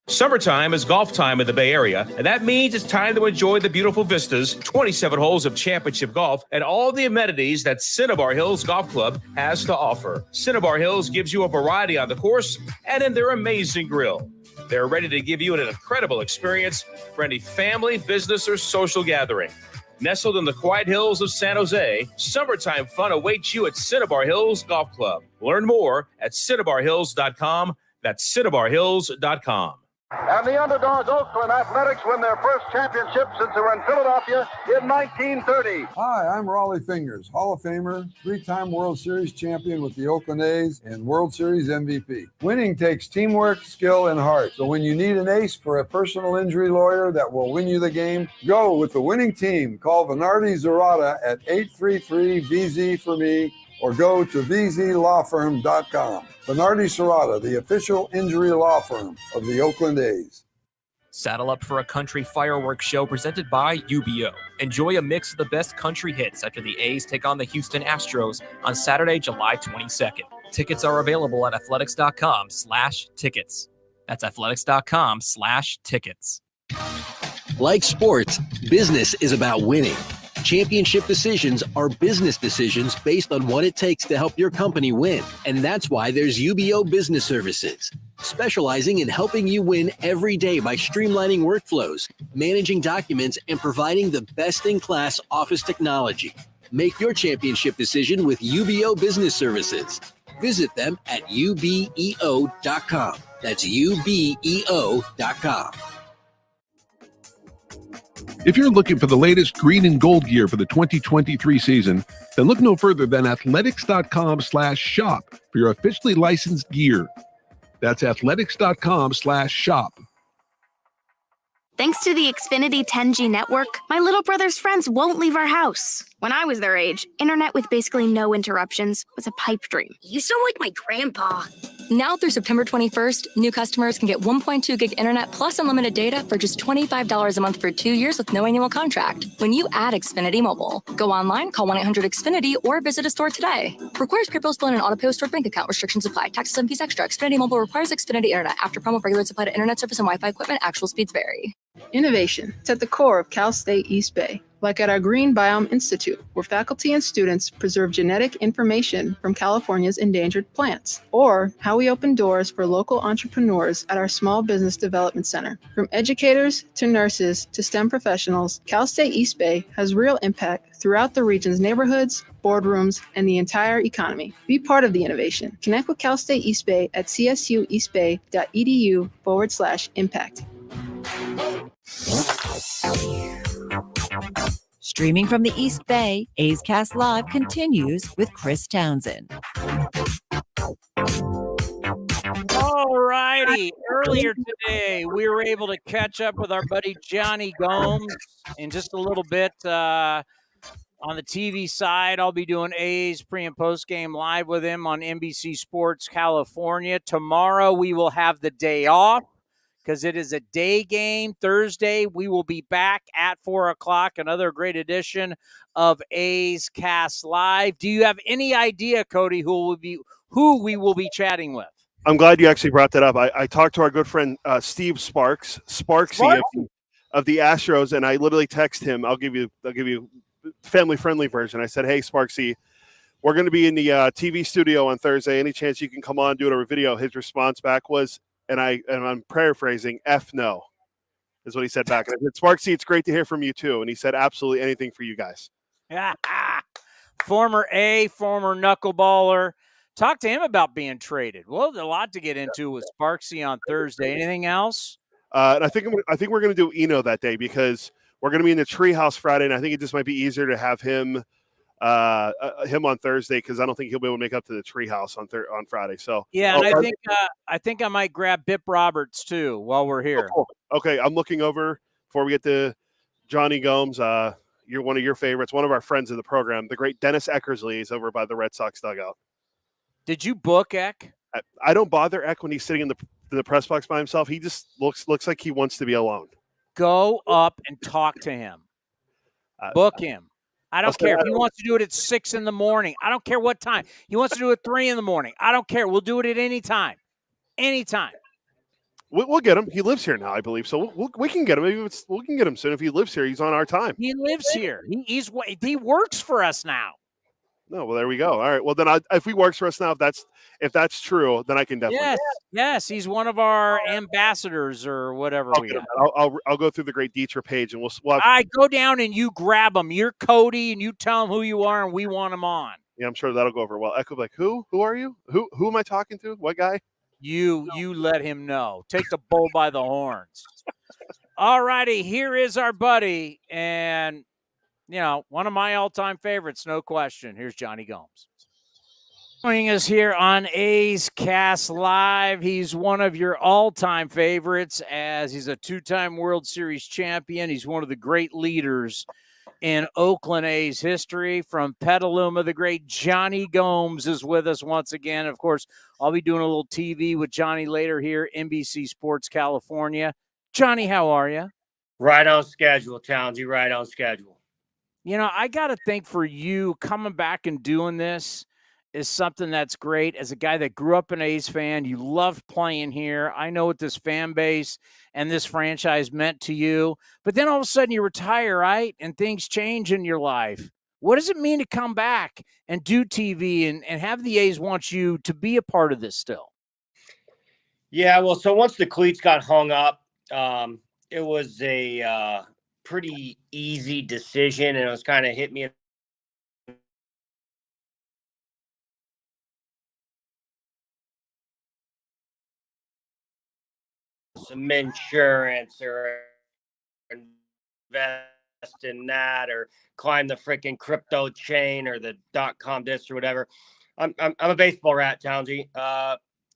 Summertime is golf time in the Bay Area, and that means it's time to enjoy the beautiful vistas, 27 holes of championship golf, and all the amenities that Cinnabar Hills Golf Club has to offer. Cinnabar Hills gives you a variety on the course and in their amazing grill. They're ready to give you an incredible experience for any family, business, or social gathering. Nestled in the quiet hills of San Jose, summertime fun awaits you at Cinnabar Hills Golf Club. Learn more at cinnabarhills.com. That's cinnabarhills.com. And the underdogs Oakland Athletics win their first championship since they were in Philadelphia in 1930. Hi, I'm Raleigh Fingers, Hall of Famer, three-time World Series champion with the Oakland A's and World Series MVP. Winning takes teamwork, skill, and heart. So when you need an ace for a personal injury lawyer that will win you the game, go with the winning team. Call Venardi Zerata at 833-VZ-for-me or go to vzlawfirm.com. Venardi Serrata, the official injury law firm of the Oakland A's. Saddle up for a country fireworks show presented by UBO. Enjoy a mix of the best country hits after the A's take on the Houston Astros on Saturday, July 22nd. Tickets are available at athletics.com/tickets. That's athletics.com/tickets. Like sports, business is about winning. Championship decisions are business decisions based on what it takes to help your company win. And that's why there's UBO Business Services, specializing in helping you win every day by streamlining workflows, managing documents, and providing the best-in-class office technology. Make your championship decision with UBO Business Services. Visit them at ubeo.com. That's ubeo.com. If you're looking for the latest green and gold gear for the 2023 season, then look no further than athletics.com/shop for your officially licensed gear. That's athletics.com/shop. Thanks to the Xfinity 10G network, my little brother's friends won't leave our house. When I was their age, internet with basically no interruptions was a pipe dream. You sound like my grandpa. Now through September 21st, new customers can get 1.2 gig internet plus unlimited data for just $25 a month for 2 years with no annual contract. When you add Xfinity Mobile, go online, call 1-800-XFINITY, or visit a store today. Requires pre-bill bill and an auto-pay stored bank account. Restrictions apply. Taxes and fees extra. Xfinity Mobile requires Xfinity internet. After promo, regular supply to internet service and Wi-Fi equipment. Actual speeds vary. Innovation. It's at the core of Cal State East Bay, like at our Green Biome Institute, where faculty and students preserve genetic information from California's endangered plants, or how we open doors for local entrepreneurs at our Small Business Development Center. From educators to nurses to STEM professionals, Cal State East Bay has real impact throughout the region's neighborhoods, boardrooms, and the entire economy. Be part of the innovation. Connect with Cal State East Bay at csueastbay.edu/impact. Streaming from the East Bay, A's Cast Live continues with Chris Townsend. All righty. Earlier today, we were able to catch up with our buddy Johnny Gomes in just a little bit. On the TV side, I'll be doing A's pre- and post-game live with him on NBC Sports California. Tomorrow, we will have the day off because it is a day game. Thursday, we will be back at 4 o'clock. Another great edition of A's Cast Live. Do you have any idea, Cody, who we will be chatting with? I'm glad you actually brought that up. I talked to our good friend Steve Sparks. Sparksy of the Astros, and I literally text him. I'll give you family friendly version. I said, "Hey, Sparksy, we're going to be in the TV studio on Thursday. Any chance you can come on, do it over video?" His response back was, and I'm paraphrasing, "F no," is what he said back. And I said, "Sparksy, it's great to hear from you too." And he said, "Absolutely anything for you guys." Former knuckleballer. Talk to him about being traded. Well, there's a lot to get into with Sparksy on Thursday. Anything else? And I think we're going to do Eno that day because we're going to be in the Treehouse Friday, and I think it just might be easier to have him on Thursday because I don't think he'll be able to make up to the Treehouse on Friday. So yeah, and I think I might grab Bip Roberts too while we're here. Oh, cool. Okay, I'm looking over before we get to Johnny Gomes. You're one of your favorites, one of our friends of the program, the great Dennis Eckersley is over by the Red Sox dugout. Did you book Eck? I don't bother Eck when he's sitting in the press box by himself. He just looks like he wants to be alone. Go up and talk to him. Book him. I don't care if he wants to do it at 6 a.m. I don't care what time. He wants to do it at 3 a.m. I don't care. We'll do it at any time. Anytime. We'll get him. He lives here now, I believe. So we can get him. Maybe we can get him soon. If he lives here, he's on our time. He lives here. He works for us now. No, well, there we go. All right. Well, then if he works for us now, if that's true, then I can definitely. Yes. He's one of our ambassadors or whatever we got. I'll go through the great Dietrich page and we'll have. I go down and you grab him. You're Cody, and you tell him who you are, and we want him on. Yeah, I'm sure that'll go over well. Echo like, who are you? Who am I talking to? What guy? You let him know. Take the bull by the horns. All righty, here is our buddy, and one of my all-time favorites, no question. Here's Johnny Gomes. Joining us here on A's Cast Live. He's one of your all-time favorites as he's a two-time World Series champion. He's one of the great leaders in Oakland A's history. From Petaluma, the great Johnny Gomes is with us once again. Of course, I'll be doing a little TV with Johnny later here, NBC Sports California. Johnny, how are you? Right on schedule, Townsend. Right on schedule. I got to think for you coming back and doing this is something that's great. As a guy that grew up an A's fan, you loved playing here. I know what this fan base and this franchise meant to you. But then all of a sudden you retire, right? And things change in your life. What does it mean to come back and do TV and have the A's want you to be a part of this still? Yeah, well, so once the cleats got hung up, it was a pretty easy decision, and it was kind of hit me some insurance or invest in that or climb the freaking crypto chain or the .com disc or whatever. I'm a baseball rat, Townsend.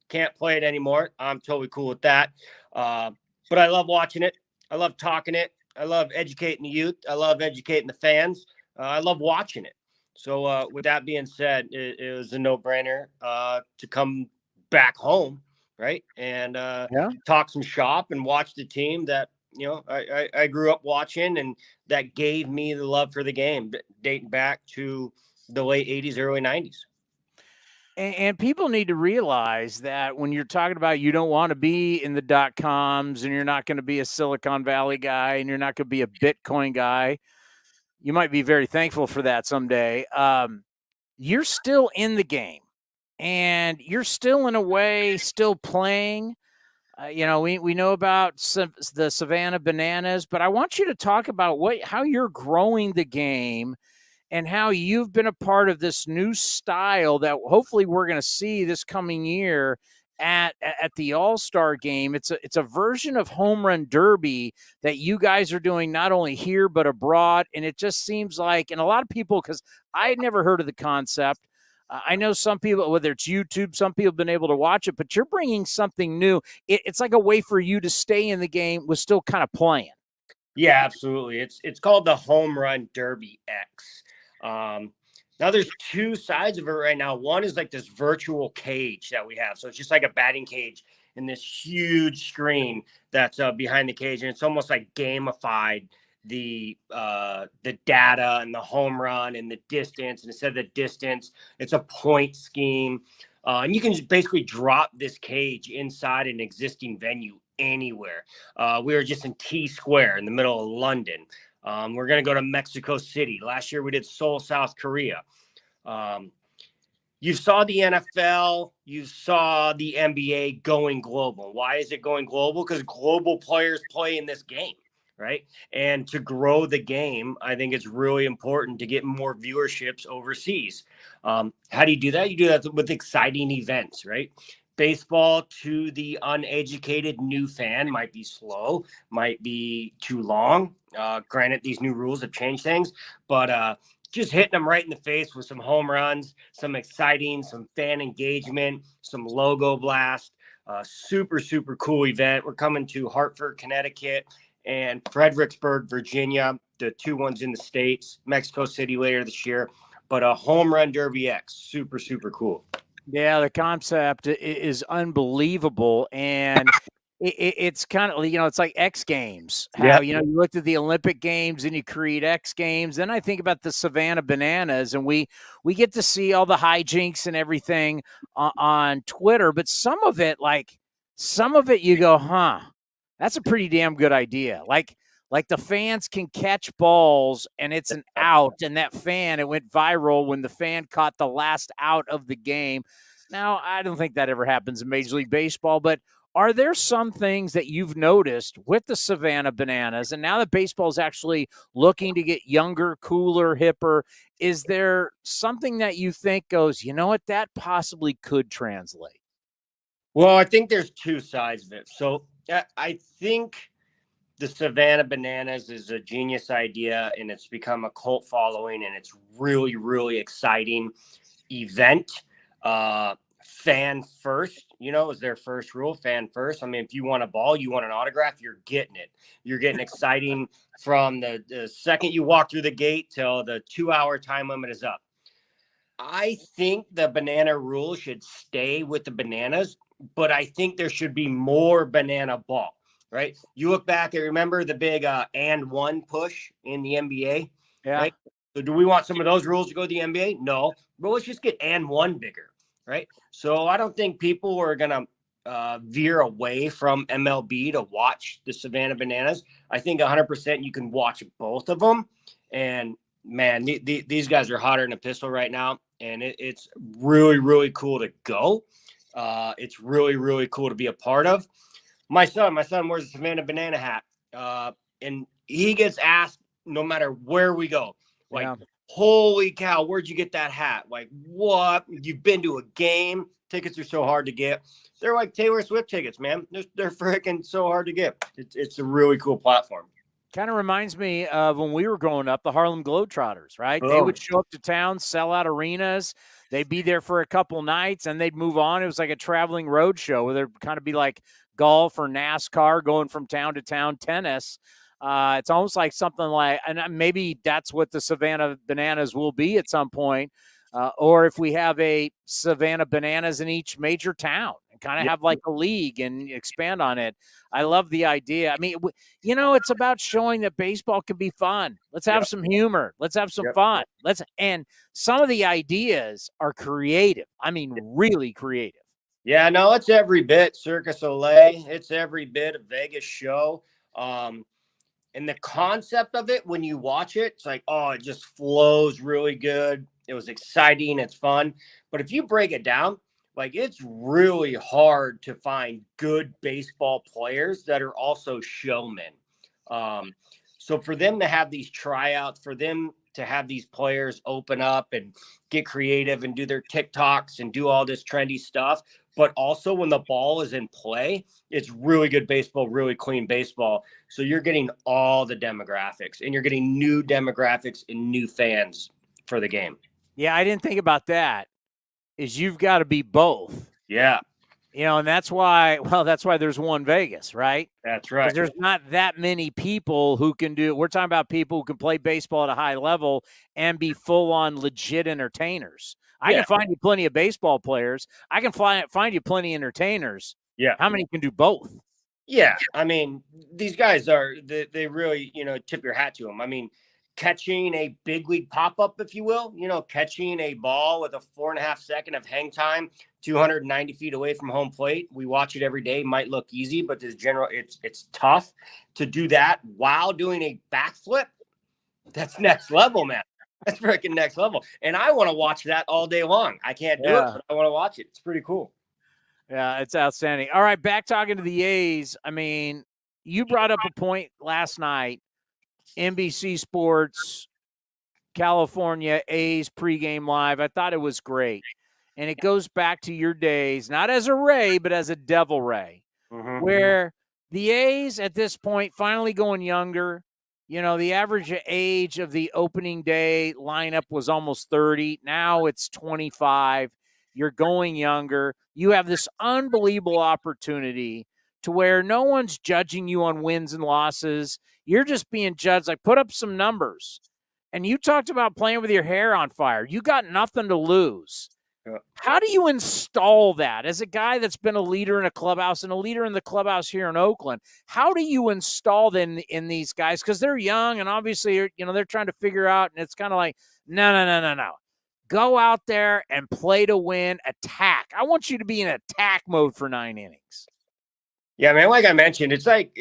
Can't play it anymore. I'm totally cool with that. But I love watching it. I love talking it. I love educating the youth. I love educating the fans. I love watching it. So with that being said, it was a no-brainer to come back home, right? And talk some shop and watch the team that, I grew up watching and that gave me the love for the game dating back to the late 80s, early 90s. And people need to realize that when you're talking about you don't want to be in the .coms and you're not going to be a Silicon Valley guy and you're not going to be a Bitcoin guy, you might be very thankful for that someday. You're still in the game and you're still in a way still playing. We know about the Savannah Bananas, but I want you to talk about how you're growing the game and how you've been a part of this new style that hopefully we're going to see this coming year at the All-Star game. It's a version of Home Run Derby that you guys are doing not only here but abroad, and it just seems like, and a lot of people, because I had never heard of the concept. I know some people, whether it's YouTube, some people have been able to watch it, but you're bringing something new. It's like a way for you to stay in the game with still kind of playing. Yeah, absolutely. It's called the Home Run Derby X. Now there's two sides of it right now. One is like this virtual cage that we have. So it's just like a batting cage in this huge screen that's behind the cage. And it's almost like gamified the data and the home run and the distance. And instead of the distance, it's a point scheme. And you can just basically drop this cage inside an existing venue anywhere. We were just in T Square in the middle of London. We're going to go to Mexico City. Last year we did Seoul, South Korea. You saw the NFL, you saw the NBA going global. Why is it going global? Because global players play in this game, right? And to grow the game, I think it's really important to get more viewerships overseas. How do you do that? You do that with exciting events, right? Baseball to the uneducated new fan might be slow, might be too long. Granted, these new rules have changed things, but just hitting them right in the face with some home runs, some exciting, some fan engagement, some logo blast. Super, super cool event. We're coming to Hartford, Connecticut, and Fredericksburg, Virginia, the two ones in the States, Mexico City later this year. But a home run derby X, super, super cool. Yeah, the concept is unbelievable. And it's kind of, it's like X Games. How, you looked at the Olympic Games and you create X Games. Then I think about the Savannah Bananas, and we get to see all the hijinks and everything on Twitter. But some of it you go, huh, that's a pretty damn good idea. Like the fans can catch balls and it's an out, and that fan, it went viral when the fan caught the last out of the game. Now, I don't think that ever happens in Major League Baseball, but are there some things that you've noticed with the Savannah Bananas, and now that baseball is actually looking to get younger, cooler, hipper, is there something that you think goes, you know what, that possibly could translate? Well, I think there's two sides of it. So I think the Savannah Bananas is a genius idea, and it's become a cult following, and it's really, really exciting event. Fan first, is their first rule. Fan first. I mean, if you want a ball, you want an autograph, you're getting it. You're getting exciting from the second you walk through the gate till the 2-hour time limit is up. I think the banana rule should stay with the bananas, but I think there should be more banana ball. Right? You look back and remember the big and one push in the NBA. Yeah. Right? So do we want some of those rules to go to the NBA? No. But let's just get and one bigger. Right? So I don't think people are going to veer away from MLB to watch the Savannah Bananas. I think 100% you can watch both of them. And, man, these guys are hotter than a pistol right now. And it's really, really cool to go. It's really, really cool to be a part of. My son wears a Savannah Banana hat, and he gets asked no matter where we go, like, holy cow, where'd you get that hat? Like, what? You've been to a game? Tickets are so hard to get. They're like Taylor Swift tickets, man. They're freaking so hard to get. It's a really cool platform. Kind of reminds me of when we were growing up, the Harlem Globetrotters, right? They would show up to town, sell out arenas. They'd be there for a couple nights, and they'd move on. It was like a traveling road show where there'd kind of be like golf or NASCAR going from town to town, tennis. It's almost like something like, and maybe that's what the Savannah Bananas will be at some point. Or if we have a Savannah Bananas in each major town and kind of have like a league and expand on it. I love the idea. I mean, it's about showing that baseball can be fun. Let's have some humor. Let's have some fun. And some of the ideas are creative. I mean, really creative. Yeah, no, it's every bit Circus Olay. It's every bit a Vegas show. And the concept of it, when you watch it, it's like, oh, it just flows really good. It was exciting. It's fun. But if you break it down, like, it's really hard to find good baseball players that are also showmen. So for them to have these tryouts, for them to have these players open up and get creative and do their TikToks and do all this trendy stuff, but also when the ball is in play, it's really good baseball, really clean baseball. So you're getting all the demographics, and you're getting new demographics and new fans for the game. Yeah, I didn't think about that. Is you've got to be both. Yeah. And that's why there's one Vegas, right? That's right. There's not that many people who can do it. We're talking about people who can play baseball at a high level and be full-on legit entertainers. I can find you plenty of baseball players. I can find you plenty of entertainers. Yeah. How many can do both? Yeah. I mean, these guys they really, tip your hat to them. I mean, catching a big league pop-up, if you will, catching a ball with a 4.5 second of hang time, 290 feet away from home plate. We watch it every day. Might look easy, but it's tough to do that while doing a backflip. That's next level, man. That's freaking next level. And I want to watch that all day long. I can't do it, but I want to watch it. It's pretty cool. Yeah, it's outstanding. All right, back talking to the A's. I mean, you brought up a point last night. NBC Sports, California A's pregame live. I thought it was great. And it goes back to your days, not as a Ray, but as a Devil Ray, where the A's at this point finally going younger. The average age of the opening day lineup was almost 30. Now it's 25. You're going younger. You have this unbelievable opportunity to where no one's judging you on wins and losses. You're just being judged, like, put up some numbers. And you talked about playing with your hair on fire. You got nothing to lose. Yeah. How do you install that as a guy that's been a leader in a clubhouse and a leader in the clubhouse here in Oakland? How do you install them in these guys? Because they're young and obviously, they're trying to figure out, and it's kind of like, no. Go out there and play to win, attack. I want you to be in attack mode for 9 innings. Yeah, man, like I mentioned, it's like,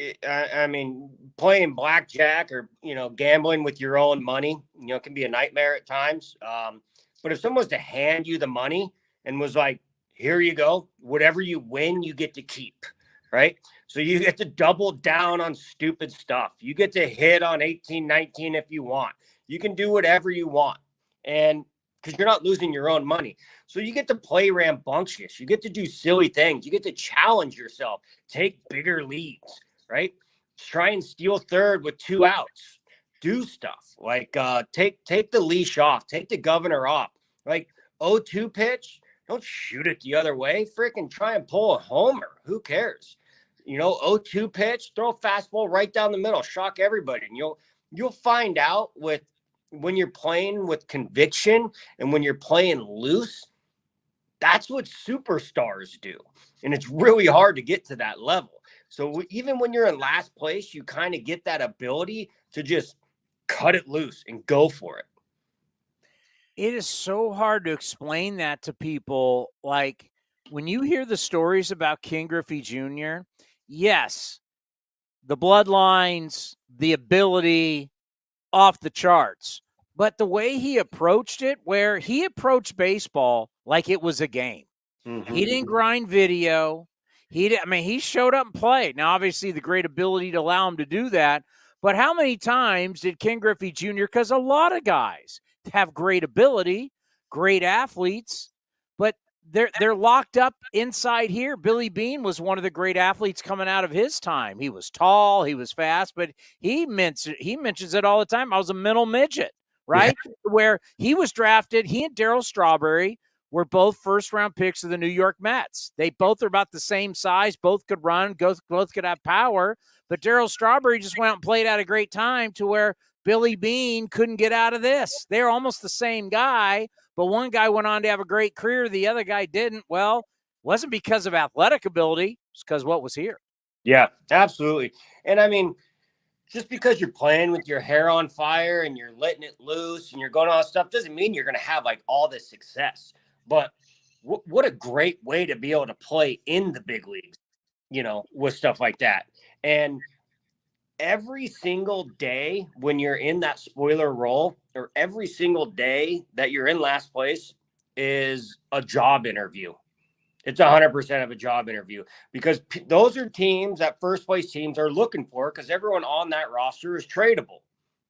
playing blackjack or, gambling with your own money, can be a nightmare at times. But if someone was to hand you the money and was like, here you go, whatever you win, you get to keep, right? So you get to double down on stupid stuff. You get to hit on 18, 19 if you want. You can do whatever you want. And because you're not losing your own money. So you get to play rambunctious. You get to do silly things. You get to challenge yourself, take bigger leads, right? Try and steal third with 2 outs. Do stuff like take the leash off, take the governor off. Like 0-2 pitch, don't shoot it the other way. Freaking try and pull a homer. Who cares? 0-2 pitch, throw a fastball right down the middle, shock everybody. And you'll find out when you're playing with conviction and when you're playing loose, that's what superstars do. And it's really hard to get to that level. So even when you're in last place, you kind of get that ability to just cut it loose and go for it. It is so hard to explain that to people. Like, when you hear the stories about Ken Griffey Jr., yes, the bloodlines, the ability, off the charts. But the way he approached it, where he approached baseball like it was a game. Mm-hmm. He didn't grind video. He showed up and played. Now, obviously, the great ability to allow him to do that. But how many times did Ken Griffey Jr., because a lot of guys have great ability, great athletes, but they're locked up inside here. Billy Beane was one of the great athletes coming out of his time. He was tall, he was fast, but he mentions it all the time. I was a mental midget, right? Yeah. Where he was drafted, he and Darryl Strawberry were both first-round picks of the New York Mets. They both are about the same size, both could run, both could have power, but Darryl Strawberry just went out and played out a great time to where Billy Beane couldn't get out of this. They're almost the same guy, but one guy went on to have a great career. The other guy didn't. Well, it wasn't because of athletic ability. It's because what was here. Yeah, absolutely. And just because you're playing with your hair on fire and you're letting it loose and you're going all that stuff doesn't mean you're going to have like all this success. But what a great way to be able to play in the big leagues, with stuff like that. And every single day when you're in that spoiler role, or every single day that you're in last place, is a job interview. It's 100% of a job interview, because those are teams that first place teams are looking for, because everyone on that roster is tradable,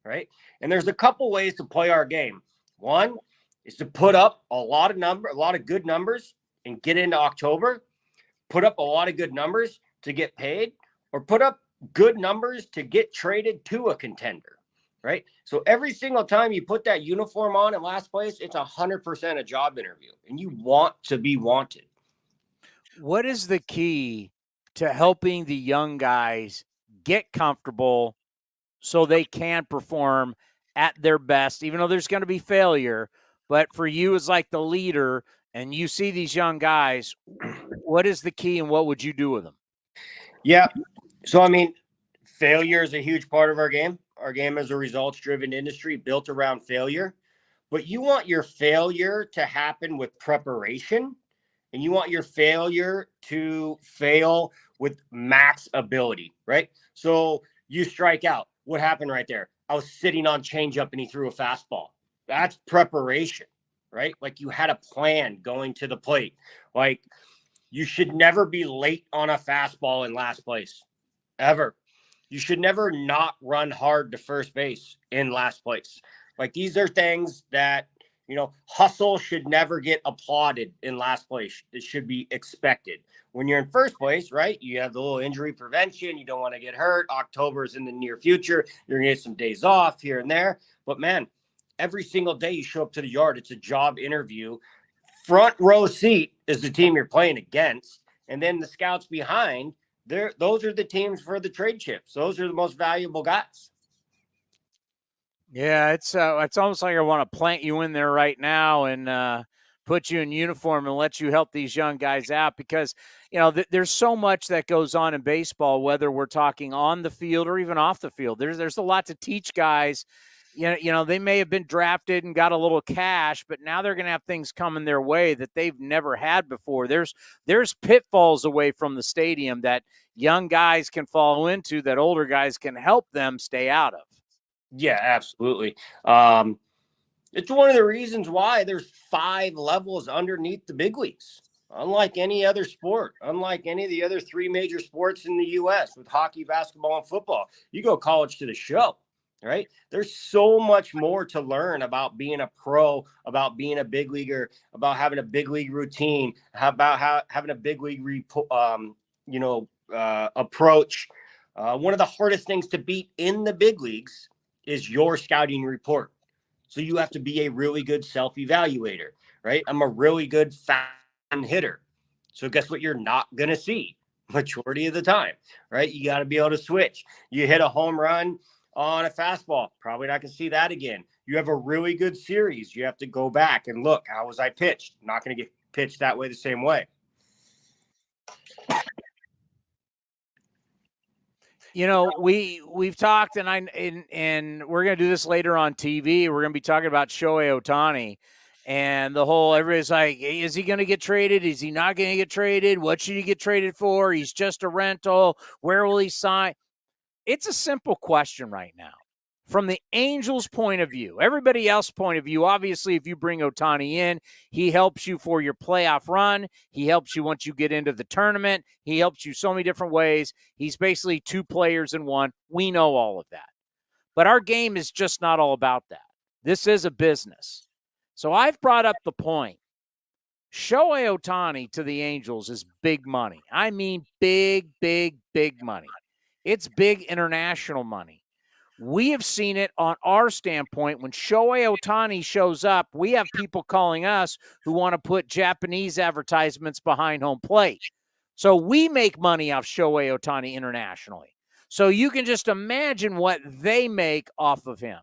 right? And there's a couple ways to play our game. One is to put up a lot of good numbers and get into October, put up a lot of good numbers to get paid, or put up good numbers to get traded to a contender, right? So every single time you put that uniform on in last place, it's 100% a job interview, and you want to be wanted. What is the key to helping the young guys get comfortable so they can perform at their best, even though there's going to be failure? But for you as like the leader, and you see these young guys, what is the key and what would you do with them? Yeah. So, failure is a huge part of our game. our game is a results-driven industry built around failure, but you want your failure to happen with preparation, and you want your failure to fail with max ability, right? So you strike out. What happened right there? I was sitting on changeup and he threw a fastball. That's preparation, right? Like you had a plan going to the plate. Like you should never be late on a fastball in last place, ever. You should never not run hard to first base in last place. Like these are things that, hustle should never get applauded in last place. It should be expected. When you're in first place, right, you have the little injury prevention. You don't want to get hurt. October is in the near future. You're going to get some days off here and there. But, man, every single day you show up to the yard, it's a job interview. Front row seat is the team you're playing against. And then the scouts behind, those are the teams for the trade chips. Those are the most valuable guys. Yeah, it's almost like I want to plant you in there right now and put you in uniform and let you help these young guys out because, there's so much that goes on in baseball, whether we're talking on the field or even off the field. There's a lot to teach guys. They may have been drafted and got a little cash, but now they're going to have things coming their way that they've never had before. There's pitfalls away from the stadium that young guys can fall into that older guys can help them stay out of. Yeah, absolutely. It's one of the reasons why there's 5 levels underneath the big leagues. Unlike any other sport, unlike any of the other 3 major sports in the U.S. with hockey, basketball, and football, you go college to the show, right? There's so much more to learn about being a pro, about being a big leaguer, about having a big league routine, having a big league approach. One of the hardest things to beat in the big leagues is your scouting report. So you have to be a really good self-evaluator, right? I'm a really good fan hitter. So guess what you're not going to see majority of the time, right? You got to be able to switch. You hit a home run on a fastball. Probably not going to see that again. You have a really good series. You have to go back and look, how was I pitched? Not going to get pitched that way the same way. We've talked, and we're going to do this later on TV. We're going to be talking about Shohei Ohtani and the whole. Everybody's like, is he going to get traded? Is he not going to get traded? What should he get traded for? He's just a rental. Where will he sign? It's a simple question right now. From the Angels' point of view, everybody else's point of view, obviously, if you bring Ohtani in, he helps you for your playoff run. He helps you once you get into the tournament. He helps you so many different ways. He's basically 2 players in one. We know all of that. But our game is just not all about that. This is a business. So I've brought up the point. Shohei Ohtani to the Angels is big money. I mean big, big, big money. It's big international money. We have seen it on our standpoint. When Shohei Ohtani shows up, we have people calling us who want to put Japanese advertisements behind home plate. So we make money off Shohei Ohtani internationally. So you can just imagine what they make off of him.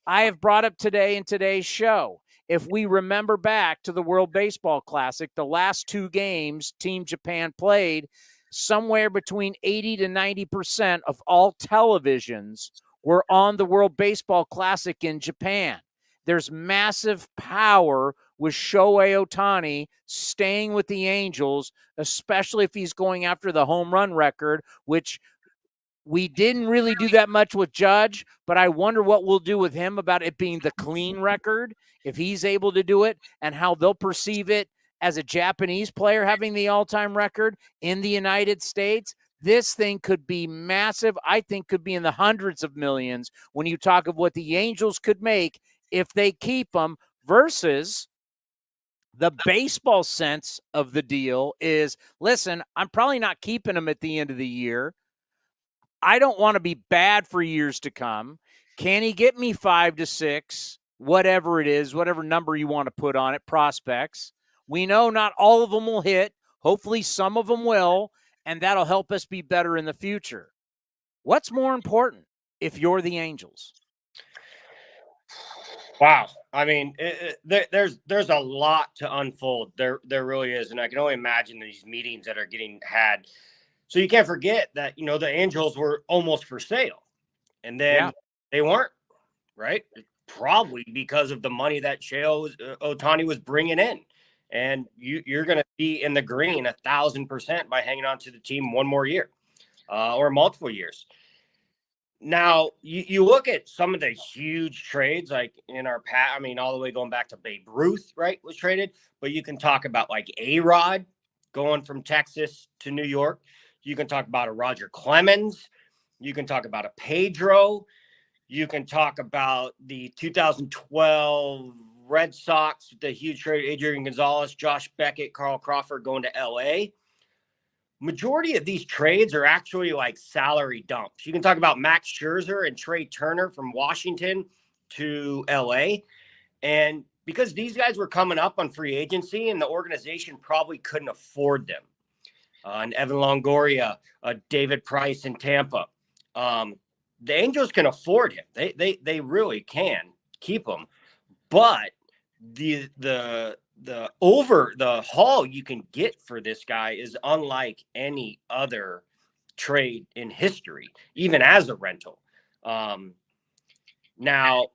I have brought up today in today's show, if we remember back to the World Baseball Classic, the last 2 games Team Japan played, somewhere between 80 to 90% of all televisions were on the World Baseball Classic in Japan. There's massive power with Shohei Ohtani staying with the Angels, especially if he's going after the home run record, which we didn't really do that much with Judge, but I wonder what we'll do with him about it being the clean record, if he's able to do it, and how they'll perceive it as a Japanese player having the all-time record in the United States. This thing could be massive. I think could be in the hundreds of millions when you talk of what the Angels could make if they keep him versus the baseball sense of the deal is, listen, I'm probably not keeping him at the end of the year. I don't want to be bad for years to come. Can he get me 5 to 6, whatever it is, whatever number you want to put on it, prospects? We know not all of them will hit. Hopefully some of them will, and that'll help us be better in the future. What's more important if you're the Angels? Wow. I mean, there's a lot to unfold. There really is. And I can only imagine these meetings that are getting had. So you can't forget that, the Angels were almost for sale. And then They weren't, right? Probably because of the money that Ohtani was bringing in. And you're going to be in the green 1,000% by hanging on to the team one more year or multiple years. Now, you look at some of the huge trades, like in our past, I mean, all the way going back to Babe Ruth, right, was traded. But you can talk about like A-Rod going from Texas to New York. You can talk about a Roger Clemens. You can talk about a Pedro. You can talk about the 2012 Red Sox, the huge trade, Adrian Gonzalez, Josh Beckett, Carl Crawford going to L.A. Majority of these trades are actually like salary dumps. You can talk about Max Scherzer and Trey Turner from Washington to L.A. And because these guys were coming up on free agency and the organization probably couldn't afford them. And Evan Longoria, David Price in Tampa. The Angels can afford him. They really can keep him. But the haul you can get for this guy is unlike any other trade in history, even as a rental. Now,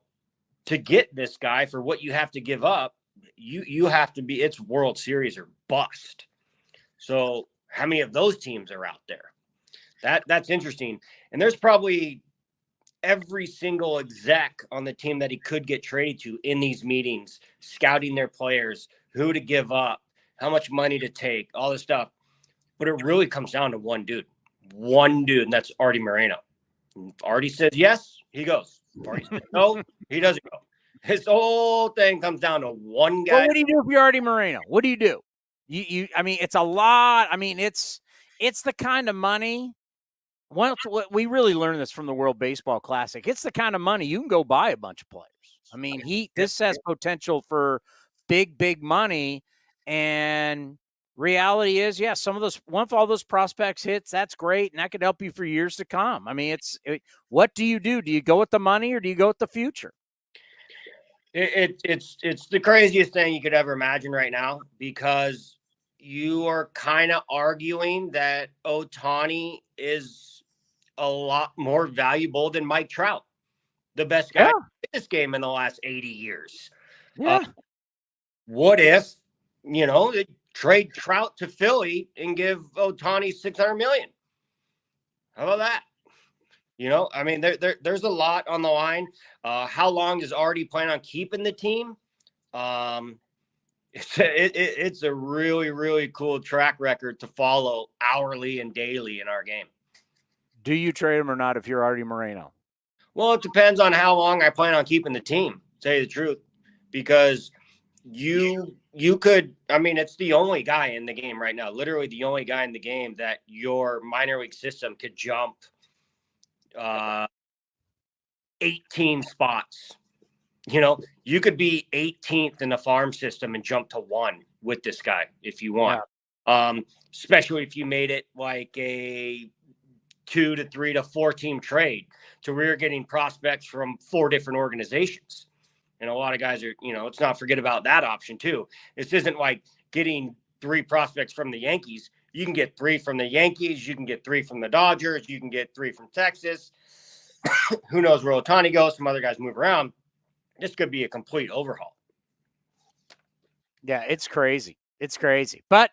to get this guy for what you have to give up, you have to be, it's World Series or bust. So how many of those teams are out there? That's interesting. And there's probably every single exec on the team that he could get traded to in these meetings, scouting their players, who to give up, how much money to take, all this stuff. But it really comes down to one dude, and that's Artie Moreno. If Artie says yes, he goes. If Artie says no, he doesn't go. His whole thing comes down to one guy. Well, what do you do if you're Artie Moreno? What do you do? I mean, it's a lot. I mean, it's the kind of money. Once we really learned this from the World Baseball Classic, it's the kind of money you can go buy a bunch of players. I mean, this has potential for big money, and reality is, some of those, once all those prospects hits, that's great, and that could help you for years to come. I mean, what do you do? Do you go with the money or do you go with the future? It's the craziest thing you could ever imagine right now, because you are kind of arguing that Ohtani is a lot more valuable than Mike Trout, the best guy in this game in the last 80 years. Yeah. What if, they trade Trout to Philly and give Ohtani $600 million? How about that? I mean, there's a lot on the line. How long does Artie plan on keeping the team? It's a really, really cool track record to follow hourly and daily in our game. Do you trade him or not if you're Artie Moreno? Well, it depends on how long I plan on keeping the team, to tell you the truth, because you could, I mean, it's the only guy in the game right now, literally the only guy in the game that your minor league system could jump 18 spots. You could be 18th in the farm system and jump to 1 with this guy if you want. Yeah. Especially if you made it like a 2 to 3 to 4 team trade to where you're getting prospects from 4 different organizations. And a lot of guys are, let's not forget about that option too. This isn't like getting 3 prospects from the Yankees. You can get 3 from the Yankees. You can get 3 from the Dodgers. You can get 3 from Texas. Who knows where Ohtani goes? Some other guys move around. This could be a complete overhaul. Yeah, it's crazy. It's crazy. But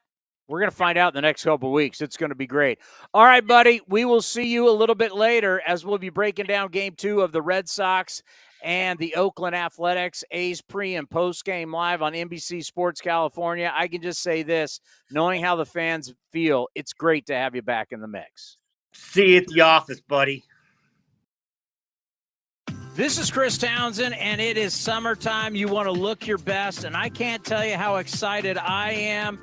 we're going to find out in the next couple of weeks. It's going to be great. All right, buddy. We will see you a little bit later as we'll be breaking down Game 2 of the Red Sox and the Oakland Athletics. A's pre- and post-game live on NBC Sports California. I can just say this, knowing how the fans feel, it's great to have you back in the mix. See you at the office, buddy. This is Chris Townsend, and it is summertime. You want to look your best, and I can't tell you how excited I am